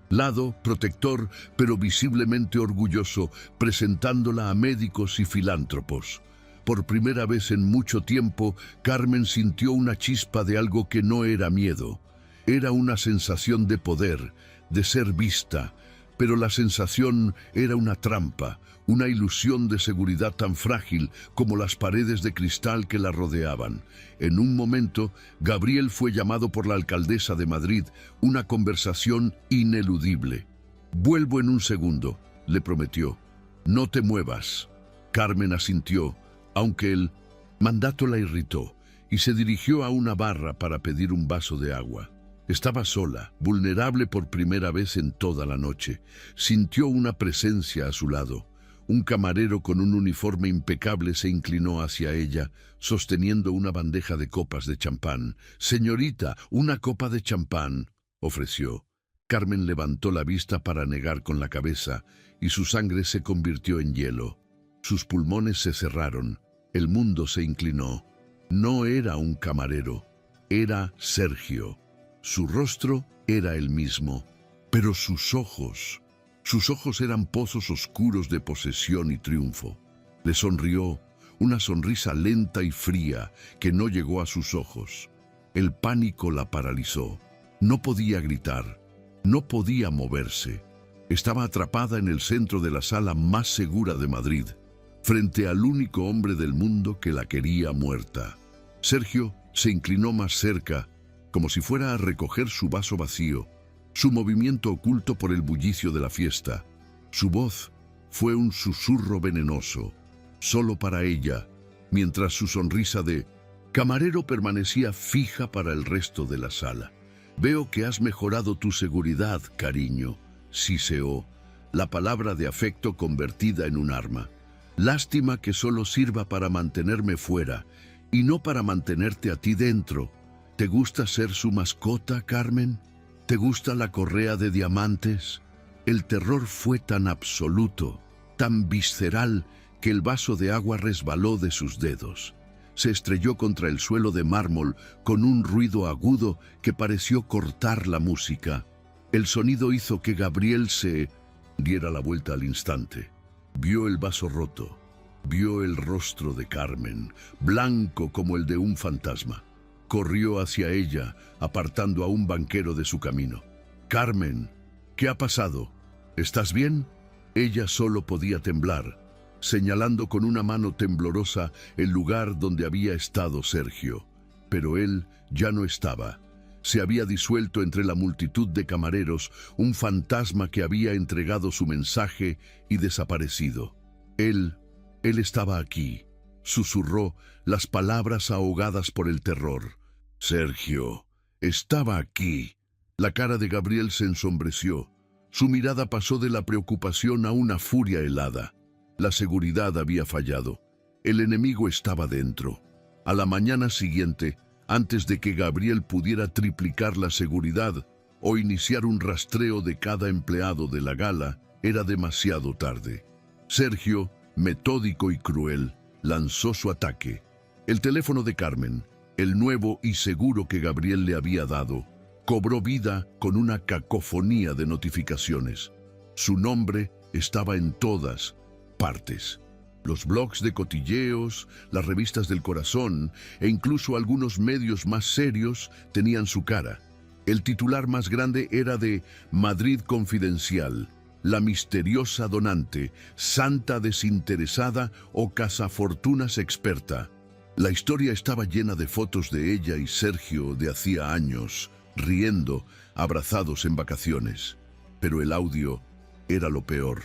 lado, protector, pero visiblemente orgulloso, presentándola a médicos y filántropos. Por primera vez en mucho tiempo, Carmen sintió una chispa de algo que no era miedo. Era una sensación de poder, de ser vista, pero la sensación era una trampa, una ilusión de seguridad tan frágil como las paredes de cristal que la rodeaban. En un momento, Gabriel fue llamado por la alcaldesa de Madrid, una conversación ineludible. «Vuelvo en un segundo», le prometió. «No te muevas». Carmen asintió, aunque el mandato la irritó, y se dirigió a una barra para pedir un vaso de agua. Estaba sola, vulnerable por primera vez en toda la noche. Sintió una presencia a su lado. Un camarero con un uniforme impecable se inclinó hacia ella, sosteniendo una bandeja de copas de champán. «Señorita, una copa de champán», ofreció. Carmen levantó la vista para negar con la cabeza, y su sangre se convirtió en hielo. Sus pulmones se cerraron. El mundo se inclinó. No era un camarero, era Sergio. Su rostro era el mismo, pero sus ojos eran pozos oscuros de posesión y triunfo. Le sonrió, una sonrisa lenta y fría que no llegó a sus ojos. El pánico la paralizó. No podía gritar, no podía moverse. Estaba atrapada en el centro de la sala más segura de Madrid, frente al único hombre del mundo que la quería muerta. Sergio se inclinó más cerca, como si fuera a recoger su vaso vacío, su movimiento oculto por el bullicio de la fiesta. Su voz fue un susurro venenoso, solo para ella, mientras su sonrisa de camarero permanecía fija para el resto de la sala. «Veo que has mejorado tu seguridad, cariño», siseó, la palabra de afecto convertida en un arma. «Lástima que solo sirva para mantenerme fuera y no para mantenerte a ti dentro. ¿Te gusta ser su mascota, Carmen? ¿Te gusta la correa de diamantes?» El terror fue tan absoluto, tan visceral, que el vaso de agua resbaló de sus dedos. Se estrelló contra el suelo de mármol con un ruido agudo que pareció cortar la música. El sonido hizo que Gabriel se diera la vuelta al instante. Vio el vaso roto, vio el rostro de Carmen, blanco como el de un fantasma. Corrió hacia ella, apartando a un banquero de su camino. «Carmen, ¿qué ha pasado? ¿Estás bien?» Ella solo podía temblar, señalando con una mano temblorosa el lugar donde había estado Sergio. Pero él ya no estaba. Se había disuelto entre la multitud de camareros, un fantasma que había entregado su mensaje y desaparecido. Él estaba aquí, susurró, las palabras ahogadas por el terror. «Sergio, estaba aquí». La cara de Gabriel se ensombreció. Su mirada pasó de la preocupación a una furia helada. La seguridad había fallado. El enemigo estaba dentro. A la mañana siguiente, antes de que Gabriel pudiera triplicar la seguridad o iniciar un rastreo de cada empleado de la gala, era demasiado tarde. Sergio, metódico y cruel, lanzó su ataque. El teléfono de Carmen, el nuevo y seguro que Gabriel le había dado, cobró vida con una cacofonía de notificaciones. Su nombre estaba en todas partes. Los blogs de cotilleos, las revistas del corazón e incluso algunos medios más serios tenían su cara. El titular más grande era de Madrid Confidencial, la misteriosa donante, santa desinteresada o cazafortunas experta. La historia estaba llena de fotos de ella y Sergio de hacía años, riendo, abrazados en vacaciones. Pero el audio era lo peor.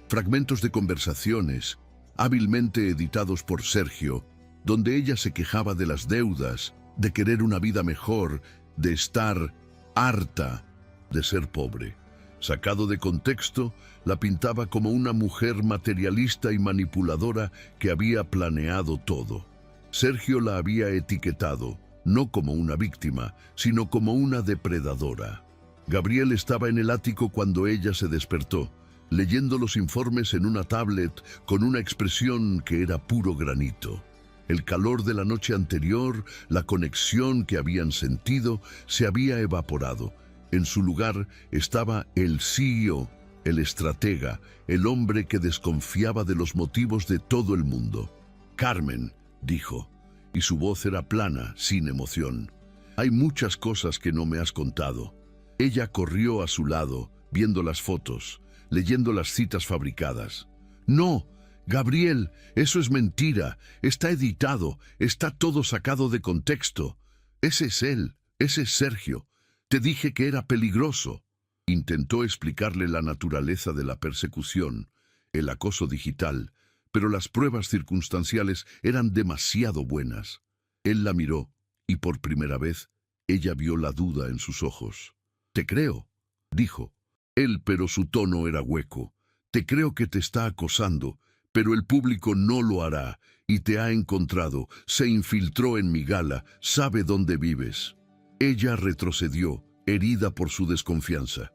Fragmentos de conversaciones, hábilmente editados por Sergio, donde ella se quejaba de las deudas, de querer una vida mejor, de estar harta de ser pobre. Sacado de contexto, la pintaba como una mujer materialista y manipuladora que había planeado todo. Sergio la había etiquetado, no como una víctima, sino como una depredadora. Gabriel estaba en el ático cuando ella se despertó, leyendo los informes en una tablet con una expresión que era puro granito. El calor de la noche anterior, la conexión que habían sentido, se había evaporado. En su lugar estaba el CEO, el estratega, el hombre que desconfiaba de los motivos de todo el mundo. «Carmen», dijo, y su voz era plana, sin emoción. «Hay muchas cosas que no me has contado». Ella corrió a su lado, viendo las fotos, leyendo las citas fabricadas. «No, Gabriel, eso es mentira, está editado, está todo sacado de contexto. Ese es él, ese es Sergio. Te dije que era peligroso». Intentó explicarle la naturaleza de la persecución, el acoso digital, pero las pruebas circunstanciales eran demasiado buenas. Él la miró, y por primera vez, ella vio la duda en sus ojos. «Te creo», dijo. Él, pero su tono era hueco. «Te creo que te está acosando, pero el público no lo hará, y te ha encontrado, se infiltró en mi gala, sabe dónde vives». Ella retrocedió, herida por su desconfianza.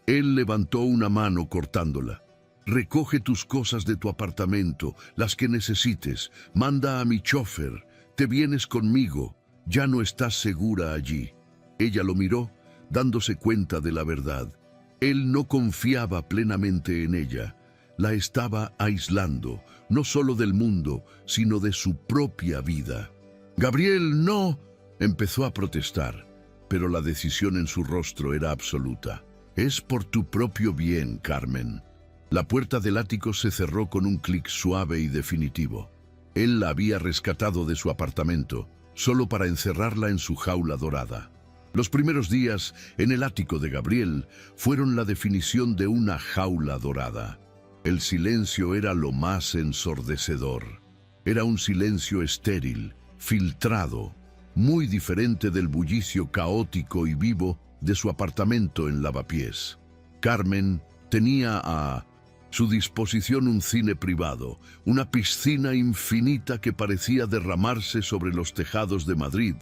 Él levantó una mano cortándola. «Recoge tus cosas de tu apartamento, las que necesites, manda a mi chofer, te vienes conmigo, ya no estás segura allí». Ella lo miró, dándose cuenta de la verdad. Él no confiaba plenamente en ella. La estaba aislando, no solo del mundo, sino de su propia vida. «Gabriel, no», empezó a protestar, pero la decisión en su rostro era absoluta. «Es por tu propio bien, Carmen». La puerta del ático se cerró con un clic suave y definitivo. Él la había rescatado de su apartamento, solo para encerrarla en su jaula dorada. Los primeros días en el ático de Gabriel fueron la definición de una jaula dorada. El silencio era lo más ensordecedor. Era un silencio estéril, filtrado, muy diferente del bullicio caótico y vivo de su apartamento en Lavapiés. Carmen tenía a su disposición un cine privado, una piscina infinita que parecía derramarse sobre los tejados de Madrid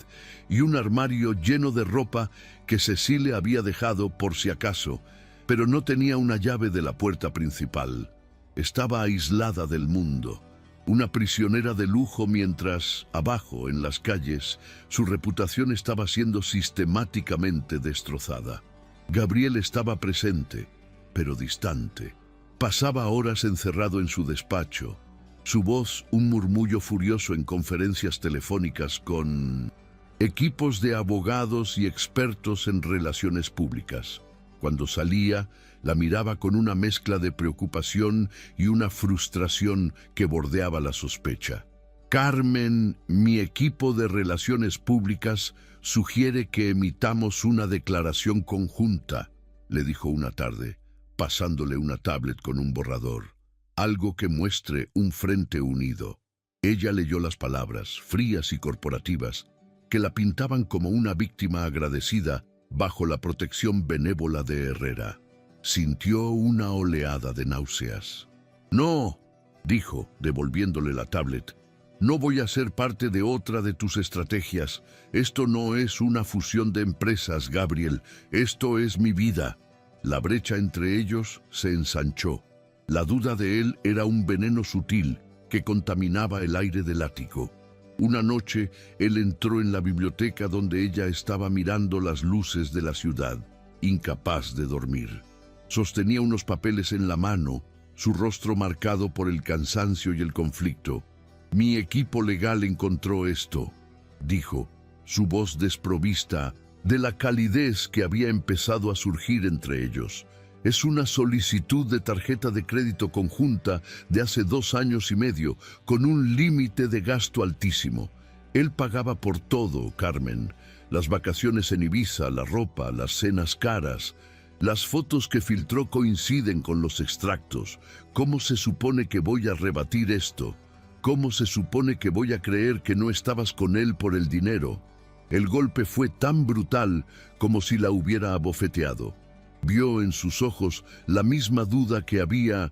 y un armario lleno de ropa que Cecile había dejado por si acaso, pero no tenía una llave de la puerta principal. Estaba aislada del mundo, una prisionera de lujo mientras, abajo, en las calles, su reputación estaba siendo sistemáticamente destrozada. Gabriel estaba presente, pero distante. Pasaba horas encerrado en su despacho, su voz un murmullo furioso en conferencias telefónicas con equipos de abogados y expertos en relaciones públicas. Cuando salía, la miraba con una mezcla de preocupación y una frustración que bordeaba la sospecha. «Carmen, mi equipo de relaciones públicas sugiere que emitamos una declaración conjunta», le dijo una tarde, pasándole una tablet con un borrador. «Algo que muestre un frente unido». Ella leyó las palabras, frías y corporativas, que la pintaban como una víctima agradecida bajo la protección benévola de Herrera. Sintió una oleada de náuseas. «No», dijo, devolviéndole la tablet, «no voy a ser parte de otra de tus estrategias. Esto no es una fusión de empresas, Gabriel. Esto es mi vida». La brecha entre ellos se ensanchó. La duda de él era un veneno sutil que contaminaba el aire del ático. Una noche, él entró en la biblioteca donde ella estaba mirando las luces de la ciudad, incapaz de dormir. Sostenía unos papeles en la mano, su rostro marcado por el cansancio y el conflicto. «Mi equipo legal encontró esto», dijo, su voz desprovista de la calidez que había empezado a surgir entre ellos. «Es una solicitud de tarjeta de crédito conjunta de hace 2 años y medio, con un límite de gasto altísimo. Él pagaba por todo, Carmen. Las vacaciones en Ibiza, la ropa, las cenas caras. Las fotos que filtró coinciden con los extractos. ¿Cómo se supone que voy a rebatir esto? ¿Cómo se supone que voy a creer que no estabas con él por el dinero?» El golpe fue tan brutal como si la hubiera abofeteado. Vio en sus ojos la misma duda que había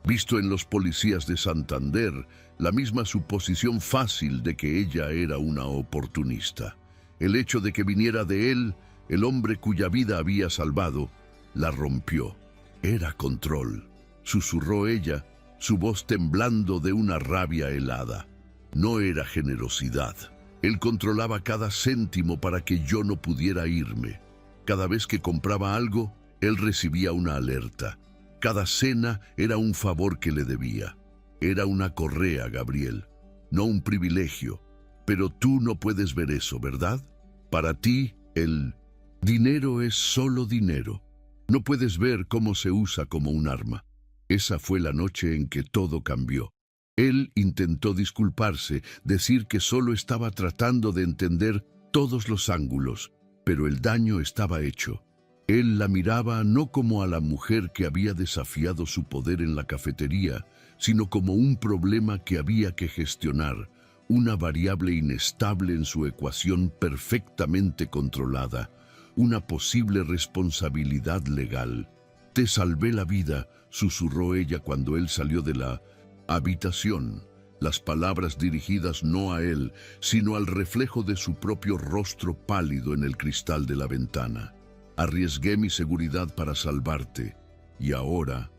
Visto en los policías de Santander, la misma suposición fácil de que ella era una oportunista. El hecho de que viniera de él, el hombre cuya vida había salvado, la rompió. Era control, susurró ella, su voz temblando de una rabia helada. No era generosidad. Él controlaba cada céntimo para que yo no pudiera irme. Cada vez que compraba algo, él recibía una alerta. Cada cena era un favor que le debía. Era una correa, Gabriel, no un privilegio. Pero tú no puedes ver eso, ¿verdad? Para ti, el dinero es solo dinero. No puedes ver cómo se usa como un arma. Esa fue la noche en que todo cambió. Él intentó disculparse, decir que solo estaba tratando de entender todos los ángulos, pero el daño estaba hecho. Él la miraba no como a la mujer que había desafiado su poder en la cafetería, sino como un problema que había que gestionar, una variable inestable en su ecuación perfectamente controlada, una posible responsabilidad legal. «Te salvé la vida», susurró ella cuando él salió de la habitación, las palabras dirigidas no a él, sino al reflejo de su propio rostro pálido en el cristal de la ventana. «Arriesgué mi seguridad para salvarte, y ahora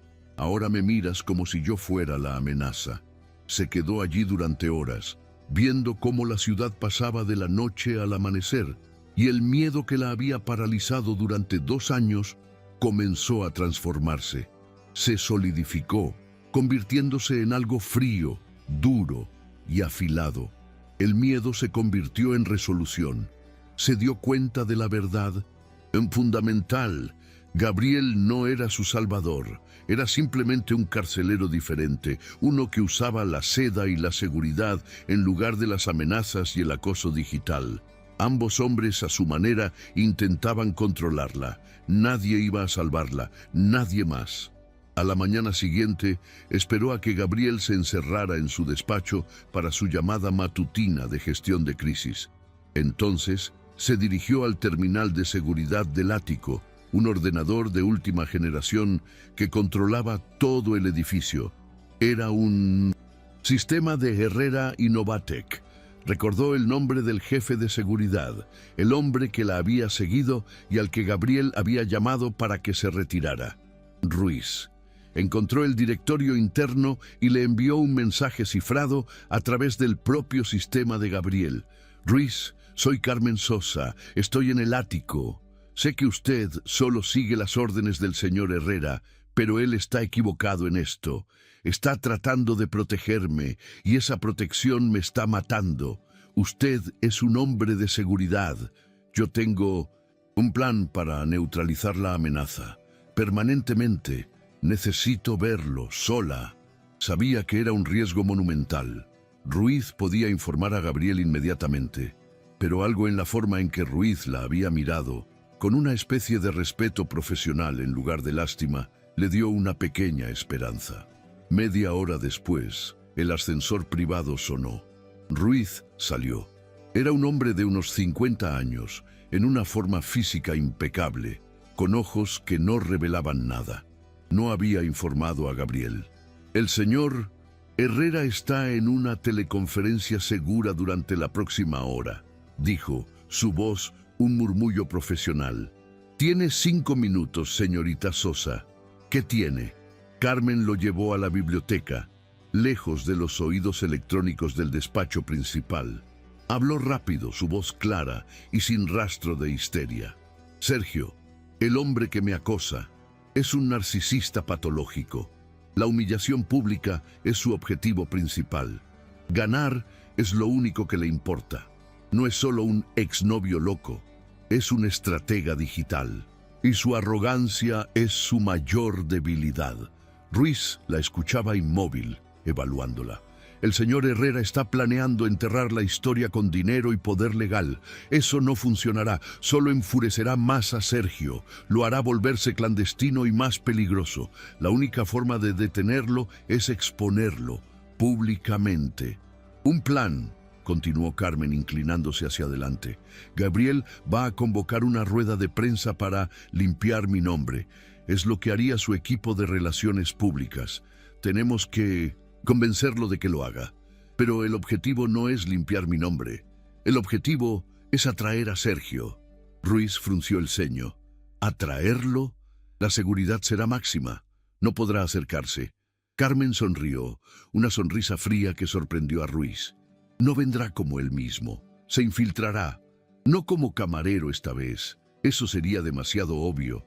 me miras como si yo fuera la amenaza». Se quedó allí durante horas, viendo cómo la ciudad pasaba de la noche al amanecer, y el miedo que la había paralizado durante 2 años comenzó a transformarse. Se solidificó, convirtiéndose en algo frío, duro y afilado. El miedo se convirtió en resolución. Se dio cuenta de la verdad. En fundamental, Gabriel no era su salvador, era simplemente un carcelero diferente, uno que usaba la seda y la seguridad en lugar de las amenazas y el acoso digital. Ambos hombres, a su manera, intentaban controlarla. Nadie iba a salvarla, nadie más. A la mañana siguiente, esperó a que Gabriel se encerrara en su despacho para su llamada matutina de gestión de crisis. Entonces, se dirigió al terminal de seguridad del ático, un ordenador de última generación que controlaba todo el edificio. Era un sistema de Herrera y Novatek. Recordó el nombre del jefe de seguridad, el hombre que la había seguido y al que Gabriel había llamado para que se retirara. Ruiz. Encontró el directorio interno y le envió un mensaje cifrado a través del propio sistema de Gabriel. «Ruiz, soy Carmen Sosa, estoy en el ático. Sé que usted solo sigue las órdenes del señor Herrera, pero él está equivocado en esto. Está tratando de protegerme y esa protección me está matando. Usted es un hombre de seguridad. Yo tengo un plan para neutralizar la amenaza. Permanentemente. Necesito verlo, sola». Sabía que era un riesgo monumental. Ruiz podía informar a Gabriel inmediatamente, pero algo en la forma en que Ruiz la había mirado, con una especie de respeto profesional en lugar de lástima, le dio una pequeña esperanza. Media hora después, el ascensor privado sonó. Ruiz salió. Era un hombre de unos 50 años, en una forma física impecable, con ojos que no revelaban nada. No había informado a Gabriel. «El señor Herrera está en una teleconferencia segura durante la próxima hora», dijo, su voz un murmullo profesional. «Tiene 5 minutos, señorita Sosa». «¿Qué tiene?» Carmen lo llevó a la biblioteca, lejos de los oídos electrónicos del despacho principal. Habló rápido, su voz clara y sin rastro de histeria. «Sergio, el hombre que me acosa, es un narcisista patológico. La humillación pública es su objetivo principal. Ganar es lo único que le importa. No es solo un exnovio loco, es un estratega digital. Y su arrogancia es su mayor debilidad». Ruiz la escuchaba inmóvil, evaluándola. «El señor Herrera está planeando enterrar la historia con dinero y poder legal. Eso no funcionará, solo enfurecerá más a Sergio. Lo hará volverse clandestino y más peligroso. La única forma de detenerlo es exponerlo, públicamente». «Un plan», continuó Carmen inclinándose hacia adelante. «Gabriel va a convocar una rueda de prensa para limpiar mi nombre. Es lo que haría su equipo de relaciones públicas. Tenemos que convencerlo de que lo haga. Pero el objetivo no es limpiar mi nombre. El objetivo es atraer a Sergio. Ruiz frunció el ceño. ¿Atraerlo? La seguridad será máxima. No podrá acercarse. Carmen sonrió, una sonrisa fría que sorprendió a Ruiz. No vendrá como él mismo. Se infiltrará. No como camarero esta vez. Eso sería demasiado obvio.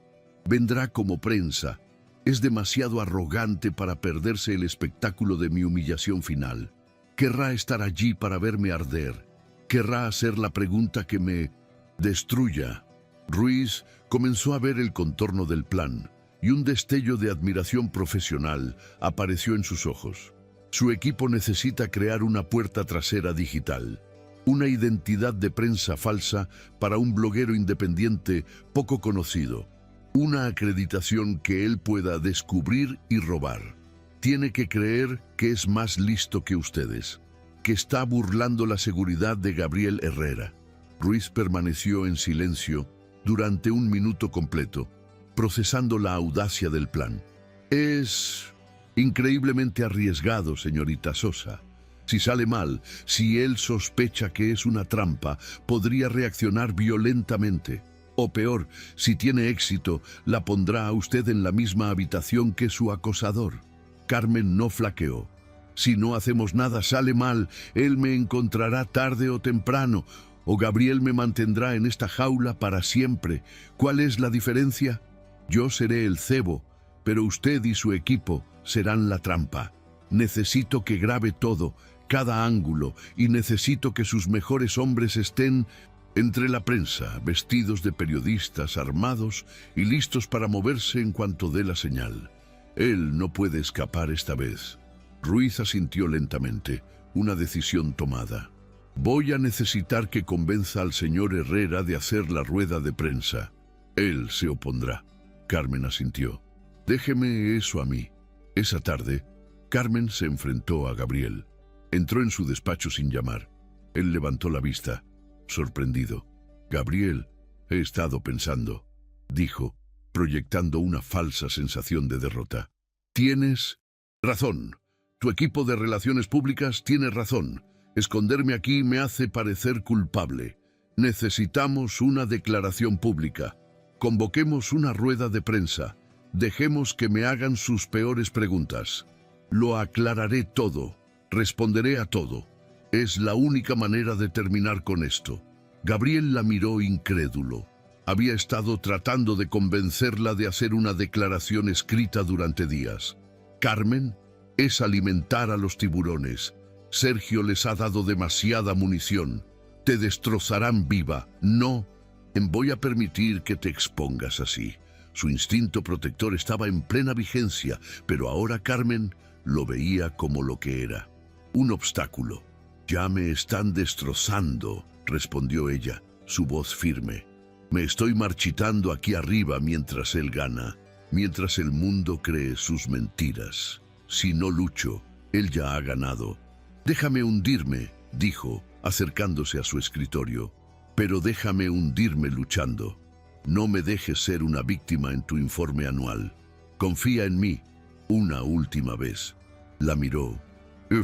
Vendrá como prensa. Es demasiado arrogante para perderse el espectáculo de mi humillación final. Querrá estar allí para verme arder. Querrá hacer la pregunta que me destruya. Ruiz comenzó a ver el contorno del plan, y un destello de admiración profesional apareció en sus ojos. Su equipo necesita crear una puerta trasera digital, una identidad de prensa falsa para un bloguero independiente poco conocido, una acreditación que él pueda descubrir y robar. Tiene que creer que es más listo que ustedes, que está burlando la seguridad de Gabriel Herrera. Ruiz permaneció en silencio durante un minuto completo, procesando la audacia del plan. Es increíblemente arriesgado, señorita Sosa. Si sale mal, si él sospecha que es una trampa, podría reaccionar violentamente. O peor, si tiene éxito, la pondrá a usted en la misma habitación que su acosador. Carmen no flaqueó. Si no hacemos nada, sale mal, él me encontrará tarde o temprano, o Gabriel me mantendrá en esta jaula para siempre. ¿Cuál es la diferencia? Yo seré el cebo, pero usted y su equipo serán la trampa. Necesito que grabe todo, cada ángulo, y necesito que sus mejores hombres estén entre la prensa, vestidos de periodistas, armados y listos para moverse en cuanto dé la señal. Él no puede escapar esta vez. Ruiz asintió lentamente, una decisión tomada. Voy a necesitar que convenza al señor Herrera de hacer la rueda de prensa. Él se opondrá. Carmen asintió. Déjeme eso a mí. Esa tarde, Carmen se enfrentó a Gabriel. Entró en su despacho sin llamar. Él levantó la vista, sorprendido. Gabriel, he estado pensando, dijo, proyectando una falsa sensación de derrota. Tienes razón. Tu equipo de relaciones públicas tiene razón. Esconderme aquí me hace parecer culpable. Necesitamos una declaración pública. Convoquemos una rueda de prensa. Dejemos que me hagan sus peores preguntas. Lo aclararé todo. Responderé a todo. Es la única manera de terminar con esto. Gabriel la miró incrédulo. Había estado tratando de convencerla de hacer una declaración escrita durante días. Carmen, es alimentar a los tiburones. Sergio les ha dado demasiada munición. Te destrozarán viva. No, voy a permitir que te expongas así. Su instinto protector estaba en plena vigencia, pero ahora Carmen lo veía como lo que era. Un obstáculo. Ya me están destrozando, respondió ella, su voz firme. Me estoy marchitando aquí arriba mientras él gana, mientras el mundo cree sus mentiras. Si no lucho, él ya ha ganado. Déjame hundirme, dijo, acercándose a su escritorio. Pero déjame hundirme luchando. No me dejes ser una víctima en tu informe anual. Confía en mí, una última vez. La miró,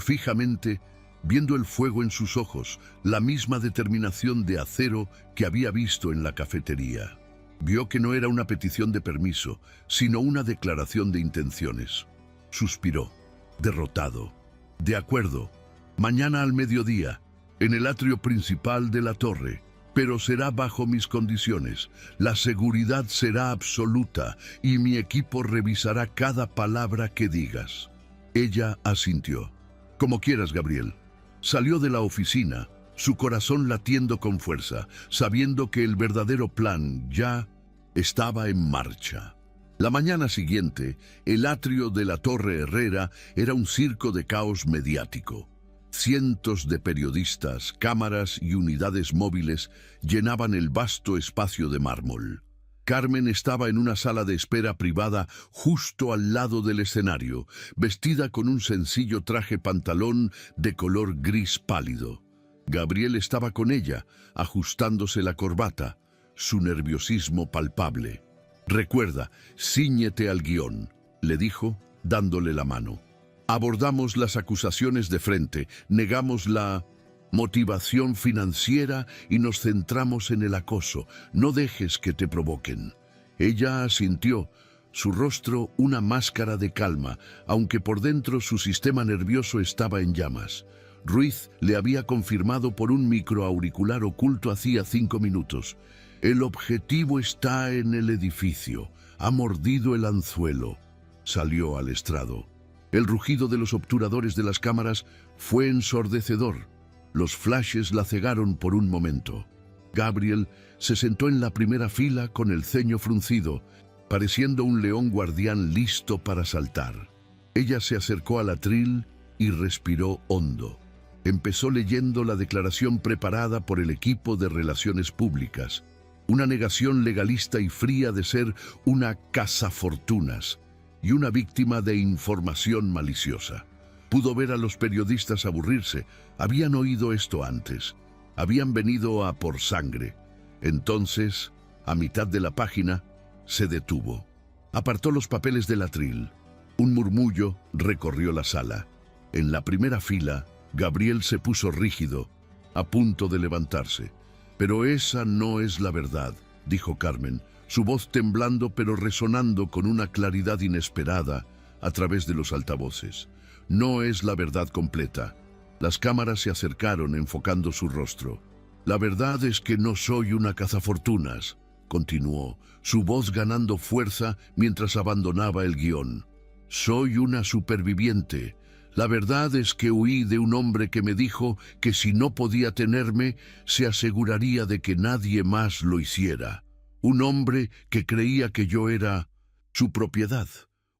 fijamente, viendo el fuego en sus ojos, la misma determinación de acero que había visto en la cafetería. Vio que no era una petición de permiso, sino una declaración de intenciones. Suspiró, derrotado. De acuerdo, mañana al mediodía, en el atrio principal de la torre, pero será bajo mis condiciones. La seguridad será absoluta y mi equipo revisará cada palabra que digas. Ella asintió. Como quieras, Gabriel. Salió de la oficina, su corazón latiendo con fuerza, sabiendo que el verdadero plan ya estaba en marcha. La mañana siguiente, el atrio de la Torre Herrera era un circo de caos mediático. Cientos de periodistas, cámaras y unidades móviles llenaban el vasto espacio de mármol. Carmen estaba en una sala de espera privada justo al lado del escenario, vestida con un sencillo traje pantalón de color gris pálido. Gabriel estaba con ella, ajustándose la corbata, su nerviosismo palpable. «Recuerda, cíñete al guión», le dijo, dándole la mano. Abordamos las acusaciones de frente, negamos la motivación financiera y nos centramos en el acoso. No dejes que te provoquen. Ella asintió, su rostro una máscara de calma, aunque por dentro su sistema nervioso estaba en llamas. Ruiz le había confirmado por un microauricular oculto hacía 5 minutos. El objetivo está en el edificio. Ha mordido el anzuelo. Salió al estrado. El rugido de los obturadores de las cámaras fue ensordecedor. Los flashes la cegaron por un momento. Gabriel se sentó en la primera fila con el ceño fruncido, pareciendo un león guardián listo para saltar. Ella se acercó al atril y respiró hondo. Empezó leyendo la declaración preparada por el equipo de relaciones públicas. Una negación legalista y fría de ser una cazafortunas y una víctima de información maliciosa. Pudo ver a los periodistas aburrirse. Habían oído esto antes. Habían venido a por sangre. Entonces, a mitad de la página, se detuvo. Apartó los papeles del atril. Un murmullo recorrió la sala. En la primera fila, Gabriel se puso rígido, a punto de levantarse. «Pero esa no es la verdad», dijo Carmen, su voz temblando pero resonando con una claridad inesperada a través de los altavoces. «No es la verdad completa». Las cámaras se acercaron enfocando su rostro. «La verdad es que no soy una cazafortunas», continuó, su voz ganando fuerza mientras abandonaba el guión. «Soy una superviviente. La verdad es que huí de un hombre que me dijo que si no podía tenerme, se aseguraría de que nadie más lo hiciera. Un hombre que creía que yo era su propiedad.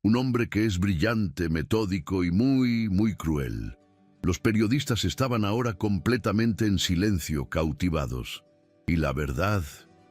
Un hombre que es brillante, metódico y muy cruel». Los periodistas estaban ahora completamente en silencio, cautivados. «Y la verdad»,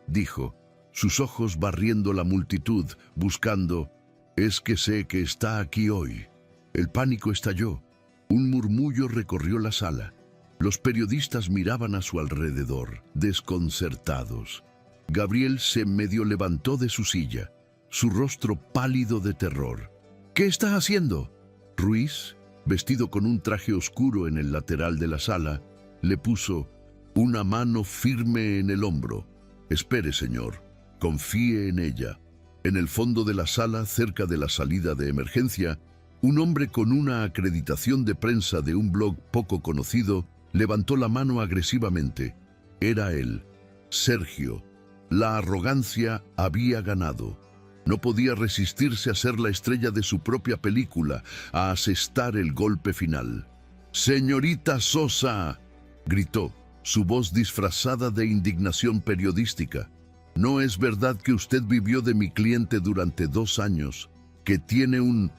dijo, sus ojos barriendo la multitud, buscando, «es que sé que está aquí hoy». El pánico estalló. Un murmullo recorrió la sala. Los periodistas miraban a su alrededor, desconcertados. Gabriel se medio levantó de su silla, su rostro pálido de terror. «¿Qué está haciendo?» Ruiz, vestido con un traje oscuro en el lateral de la sala, le puso una mano firme en el hombro. «Espere, señor, confíe en ella». En el fondo de la sala, cerca de la salida de emergencia, un hombre con una acreditación de prensa de un blog poco conocido levantó la mano agresivamente. Era él, Sergio. La arrogancia había ganado. No podía resistirse a ser la estrella de su propia película, a asestar el golpe final. «¡Señorita Sosa!», gritó, su voz disfrazada de indignación periodística. «No es verdad que usted vivió de mi cliente durante 2 años, que tiene un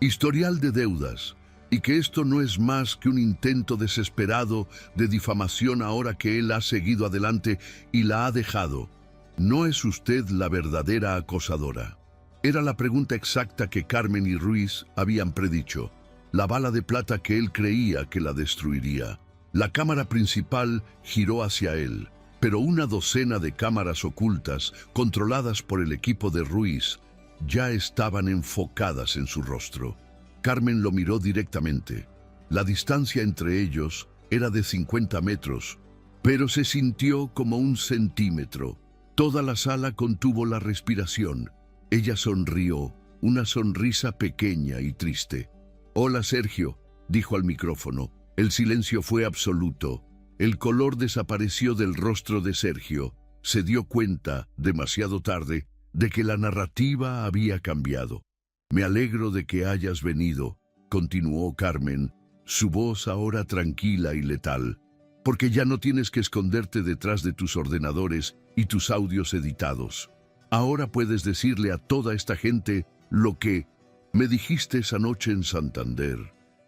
historial de deudas, y que esto no es más que un intento desesperado de difamación ahora que él ha seguido adelante y la ha dejado. ¿No es usted la verdadera acosadora?». Era la pregunta exacta que Carmen y Ruiz habían predicho, la bala de plata que él creía que la destruiría. La cámara principal giró hacia él, pero una docena de cámaras ocultas, controladas por el equipo de Ruiz, ya estaban enfocadas en su rostro. Carmen lo miró directamente. La distancia entre ellos era de 50 metros, pero se sintió como 1 centímetro. Toda la sala contuvo la respiración. Ella sonrió, una sonrisa pequeña y triste. «Hola, Sergio», dijo al micrófono. El silencio fue absoluto. El color desapareció del rostro de Sergio. Se dio cuenta, demasiado tarde, de que la narrativa había cambiado. «Me alegro de que hayas venido», continuó Carmen, su voz ahora tranquila y letal, «porque ya no tienes que esconderte detrás de tus ordenadores y tus audios editados. Ahora puedes decirle a toda esta gente lo que me dijiste esa noche en Santander.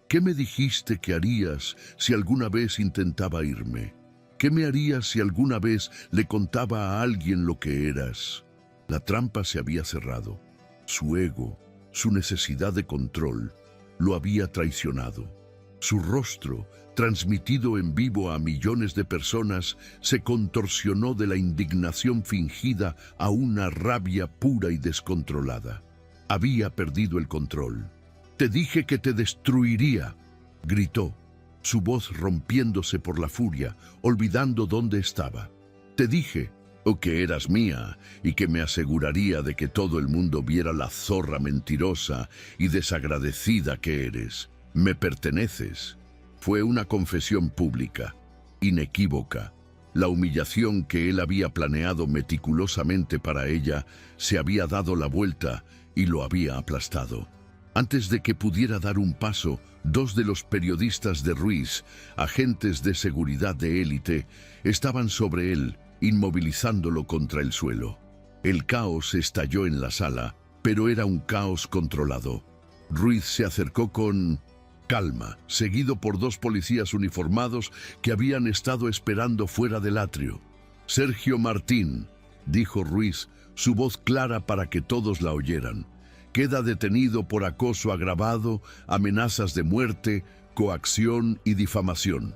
¿Qué me dijiste que harías si alguna vez intentaba irme? ¿Qué me harías si alguna vez le contaba a alguien lo que eras?» La trampa se había cerrado. Su ego, su necesidad de control, lo había traicionado. Su rostro, transmitido en vivo a millones de personas, se contorsionó de la indignación fingida a una rabia pura y descontrolada. Había perdido el control. Te dije que te destruiría, gritó, su voz rompiéndose por la furia, olvidando dónde estaba. Te dije, que eras mía y que me aseguraría de que todo el mundo viera la zorra mentirosa y desagradecida que eres. Me perteneces. Fue una confesión pública, inequívoca. La humillación que él había planeado meticulosamente para ella se había dado la vuelta y lo había aplastado. Antes de que pudiera dar un paso, dos de los periodistas de Ruiz, agentes de seguridad de élite, estaban sobre él, inmovilizándolo contra el suelo. El caos estalló en la sala, pero era un caos controlado. Ruiz se acercó con calma, seguido por dos policías uniformados que habían estado esperando fuera del atrio. «Sergio Martín», dijo Ruiz, su voz clara para que todos la oyeran, «queda detenido por acoso agravado, amenazas de muerte, coacción y difamación».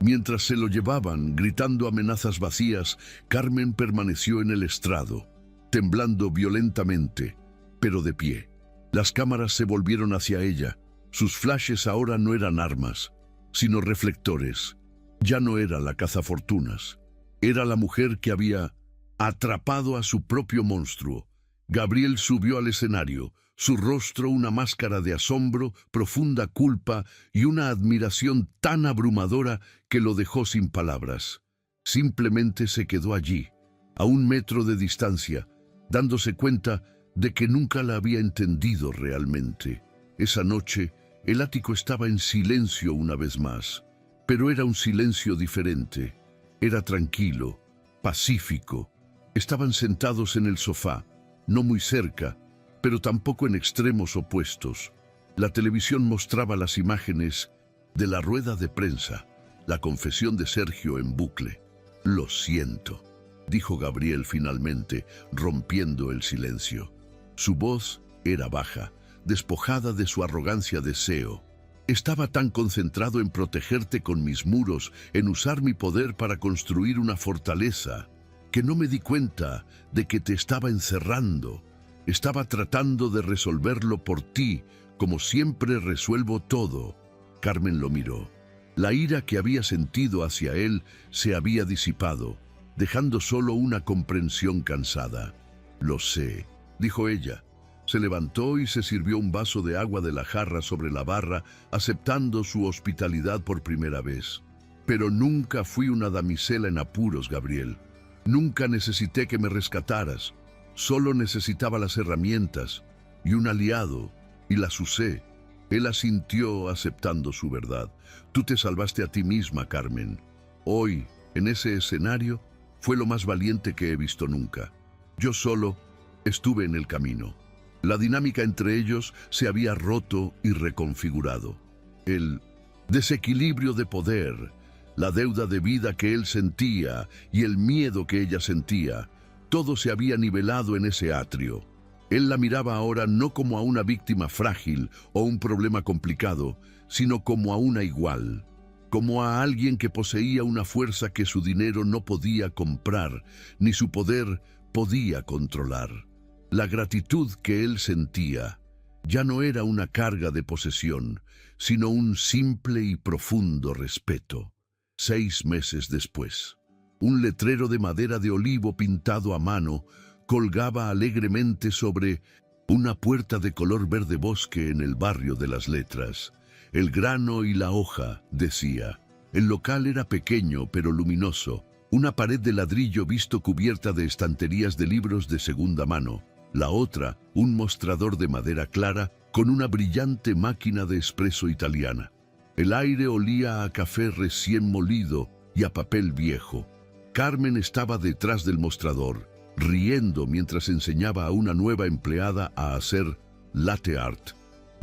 Mientras se lo llevaban, gritando amenazas vacías, Carmen permaneció en el estrado, temblando violentamente, pero de pie. Las cámaras se volvieron hacia ella. Sus flashes ahora no eran armas, sino reflectores. Ya no era la cazafortunas. Era la mujer que había atrapado a su propio monstruo. Gabriel subió al escenario, su rostro una máscara de asombro, profunda culpa y una admiración tan abrumadora que lo dejó sin palabras. Simplemente se quedó allí, a 1 metro de distancia, dándose cuenta de que nunca la había entendido realmente. Esa noche, el ático estaba en silencio una vez más, pero era un silencio diferente. Era tranquilo, pacífico. Estaban sentados en el sofá, no muy cerca, pero tampoco en extremos opuestos. La televisión mostraba las imágenes de la rueda de prensa, la confesión de Sergio en bucle. «Lo siento», dijo Gabriel finalmente, rompiendo el silencio. Su voz era baja, despojada de su arrogancia de CEO. «Estaba tan concentrado en protegerte con mis muros, en usar mi poder para construir una fortaleza, que no me di cuenta de que te estaba encerrando. Estaba tratando de resolverlo por ti, como siempre resuelvo todo». Carmen lo miró. La ira que había sentido hacia él se había disipado, dejando solo una comprensión cansada. «Lo sé», dijo ella. Se levantó y se sirvió un vaso de agua de la jarra sobre la barra, aceptando su hospitalidad por primera vez. «Pero nunca fui una damisela en apuros, Gabriel. Nunca necesité que me rescataras. Solo necesitaba las herramientas y un aliado, y las usé». Él asintió aceptando su verdad. «Tú te salvaste a ti misma, Carmen. Hoy, en ese escenario, fue lo más valiente que he visto nunca. Yo solo estuve en el camino». La dinámica entre ellos se había roto y reconfigurado. El desequilibrio de poder, la deuda de vida que él sentía y el miedo que ella sentía, todo se había nivelado en ese atrio. Él la miraba ahora no como a una víctima frágil o un problema complicado, sino como a una igual, como a alguien que poseía una fuerza que su dinero no podía comprar, ni su poder podía controlar. La gratitud que él sentía ya no era una carga de posesión, sino un simple y profundo respeto. 6 meses después, un letrero de madera de olivo pintado a mano colgaba alegremente sobre una puerta de color verde bosque en el barrio de las Letras. «El grano y la hoja», decía. El local era pequeño pero luminoso, una pared de ladrillo visto cubierta de estanterías de libros de segunda mano. La otra, un mostrador de madera clara con una brillante máquina de espresso italiana. El aire olía a café recién molido y a papel viejo. Carmen estaba detrás del mostrador, riendo mientras enseñaba a una nueva empleada a hacer latte art.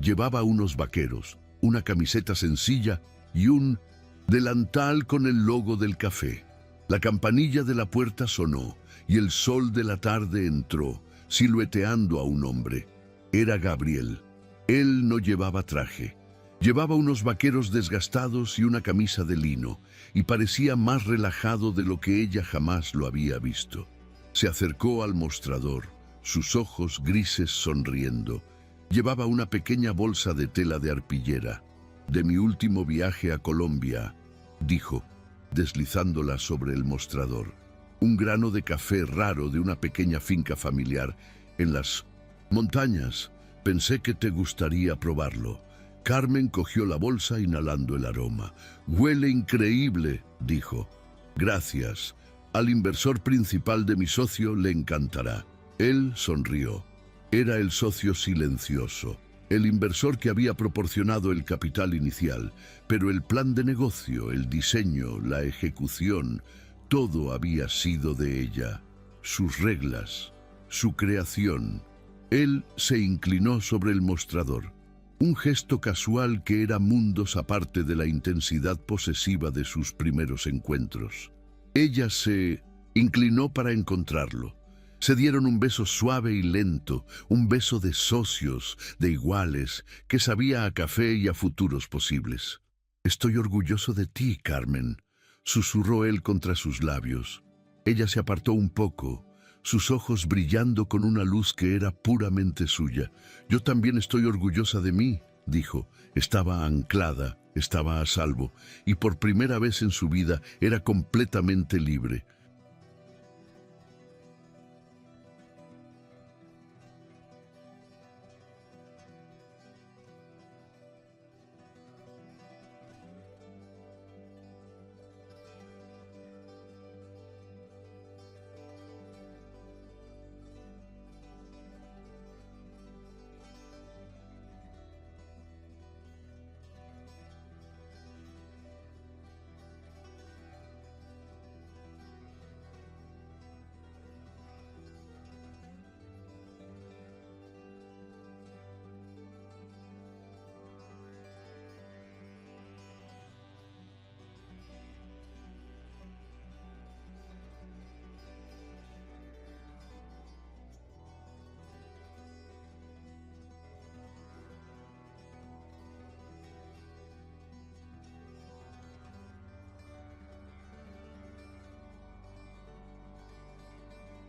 Llevaba unos vaqueros, una camiseta sencilla y un delantal con el logo del café. La campanilla de la puerta sonó y el sol de la tarde entró, silueteando a un hombre. Era Gabriel. Él no llevaba traje. Llevaba unos vaqueros desgastados y una camisa de lino, y parecía más relajado de lo que ella jamás lo había visto. Se acercó al mostrador, sus ojos grises sonriendo. Llevaba una pequeña bolsa de tela de arpillera. «De mi último viaje a Colombia», dijo, deslizándola sobre el mostrador. «Un grano de café raro de una pequeña finca familiar en las montañas. Pensé que te gustaría probarlo». Carmen cogió la bolsa inhalando el aroma. «Huele increíble», dijo. «Gracias. Al inversor principal de mi socio le encantará». Él sonrió. Era el socio silencioso, el inversor que había proporcionado el capital inicial, pero el plan de negocio, el diseño, la ejecución, todo había sido de ella. Sus reglas, su creación. Él se inclinó sobre el mostrador. Un gesto casual que era mundos aparte de la intensidad posesiva de sus primeros encuentros. Ella se inclinó para encontrarlo. Se dieron un beso suave y lento, un beso de socios, de iguales, que sabía a café y a futuros posibles. «Estoy orgulloso de ti, Carmen», susurró él contra sus labios. Ella se apartó un poco, sus ojos brillando con una luz que era puramente suya. «Yo también estoy orgullosa de mí», dijo. Estaba anclada, estaba a salvo, y por primera vez en su vida era completamente libre.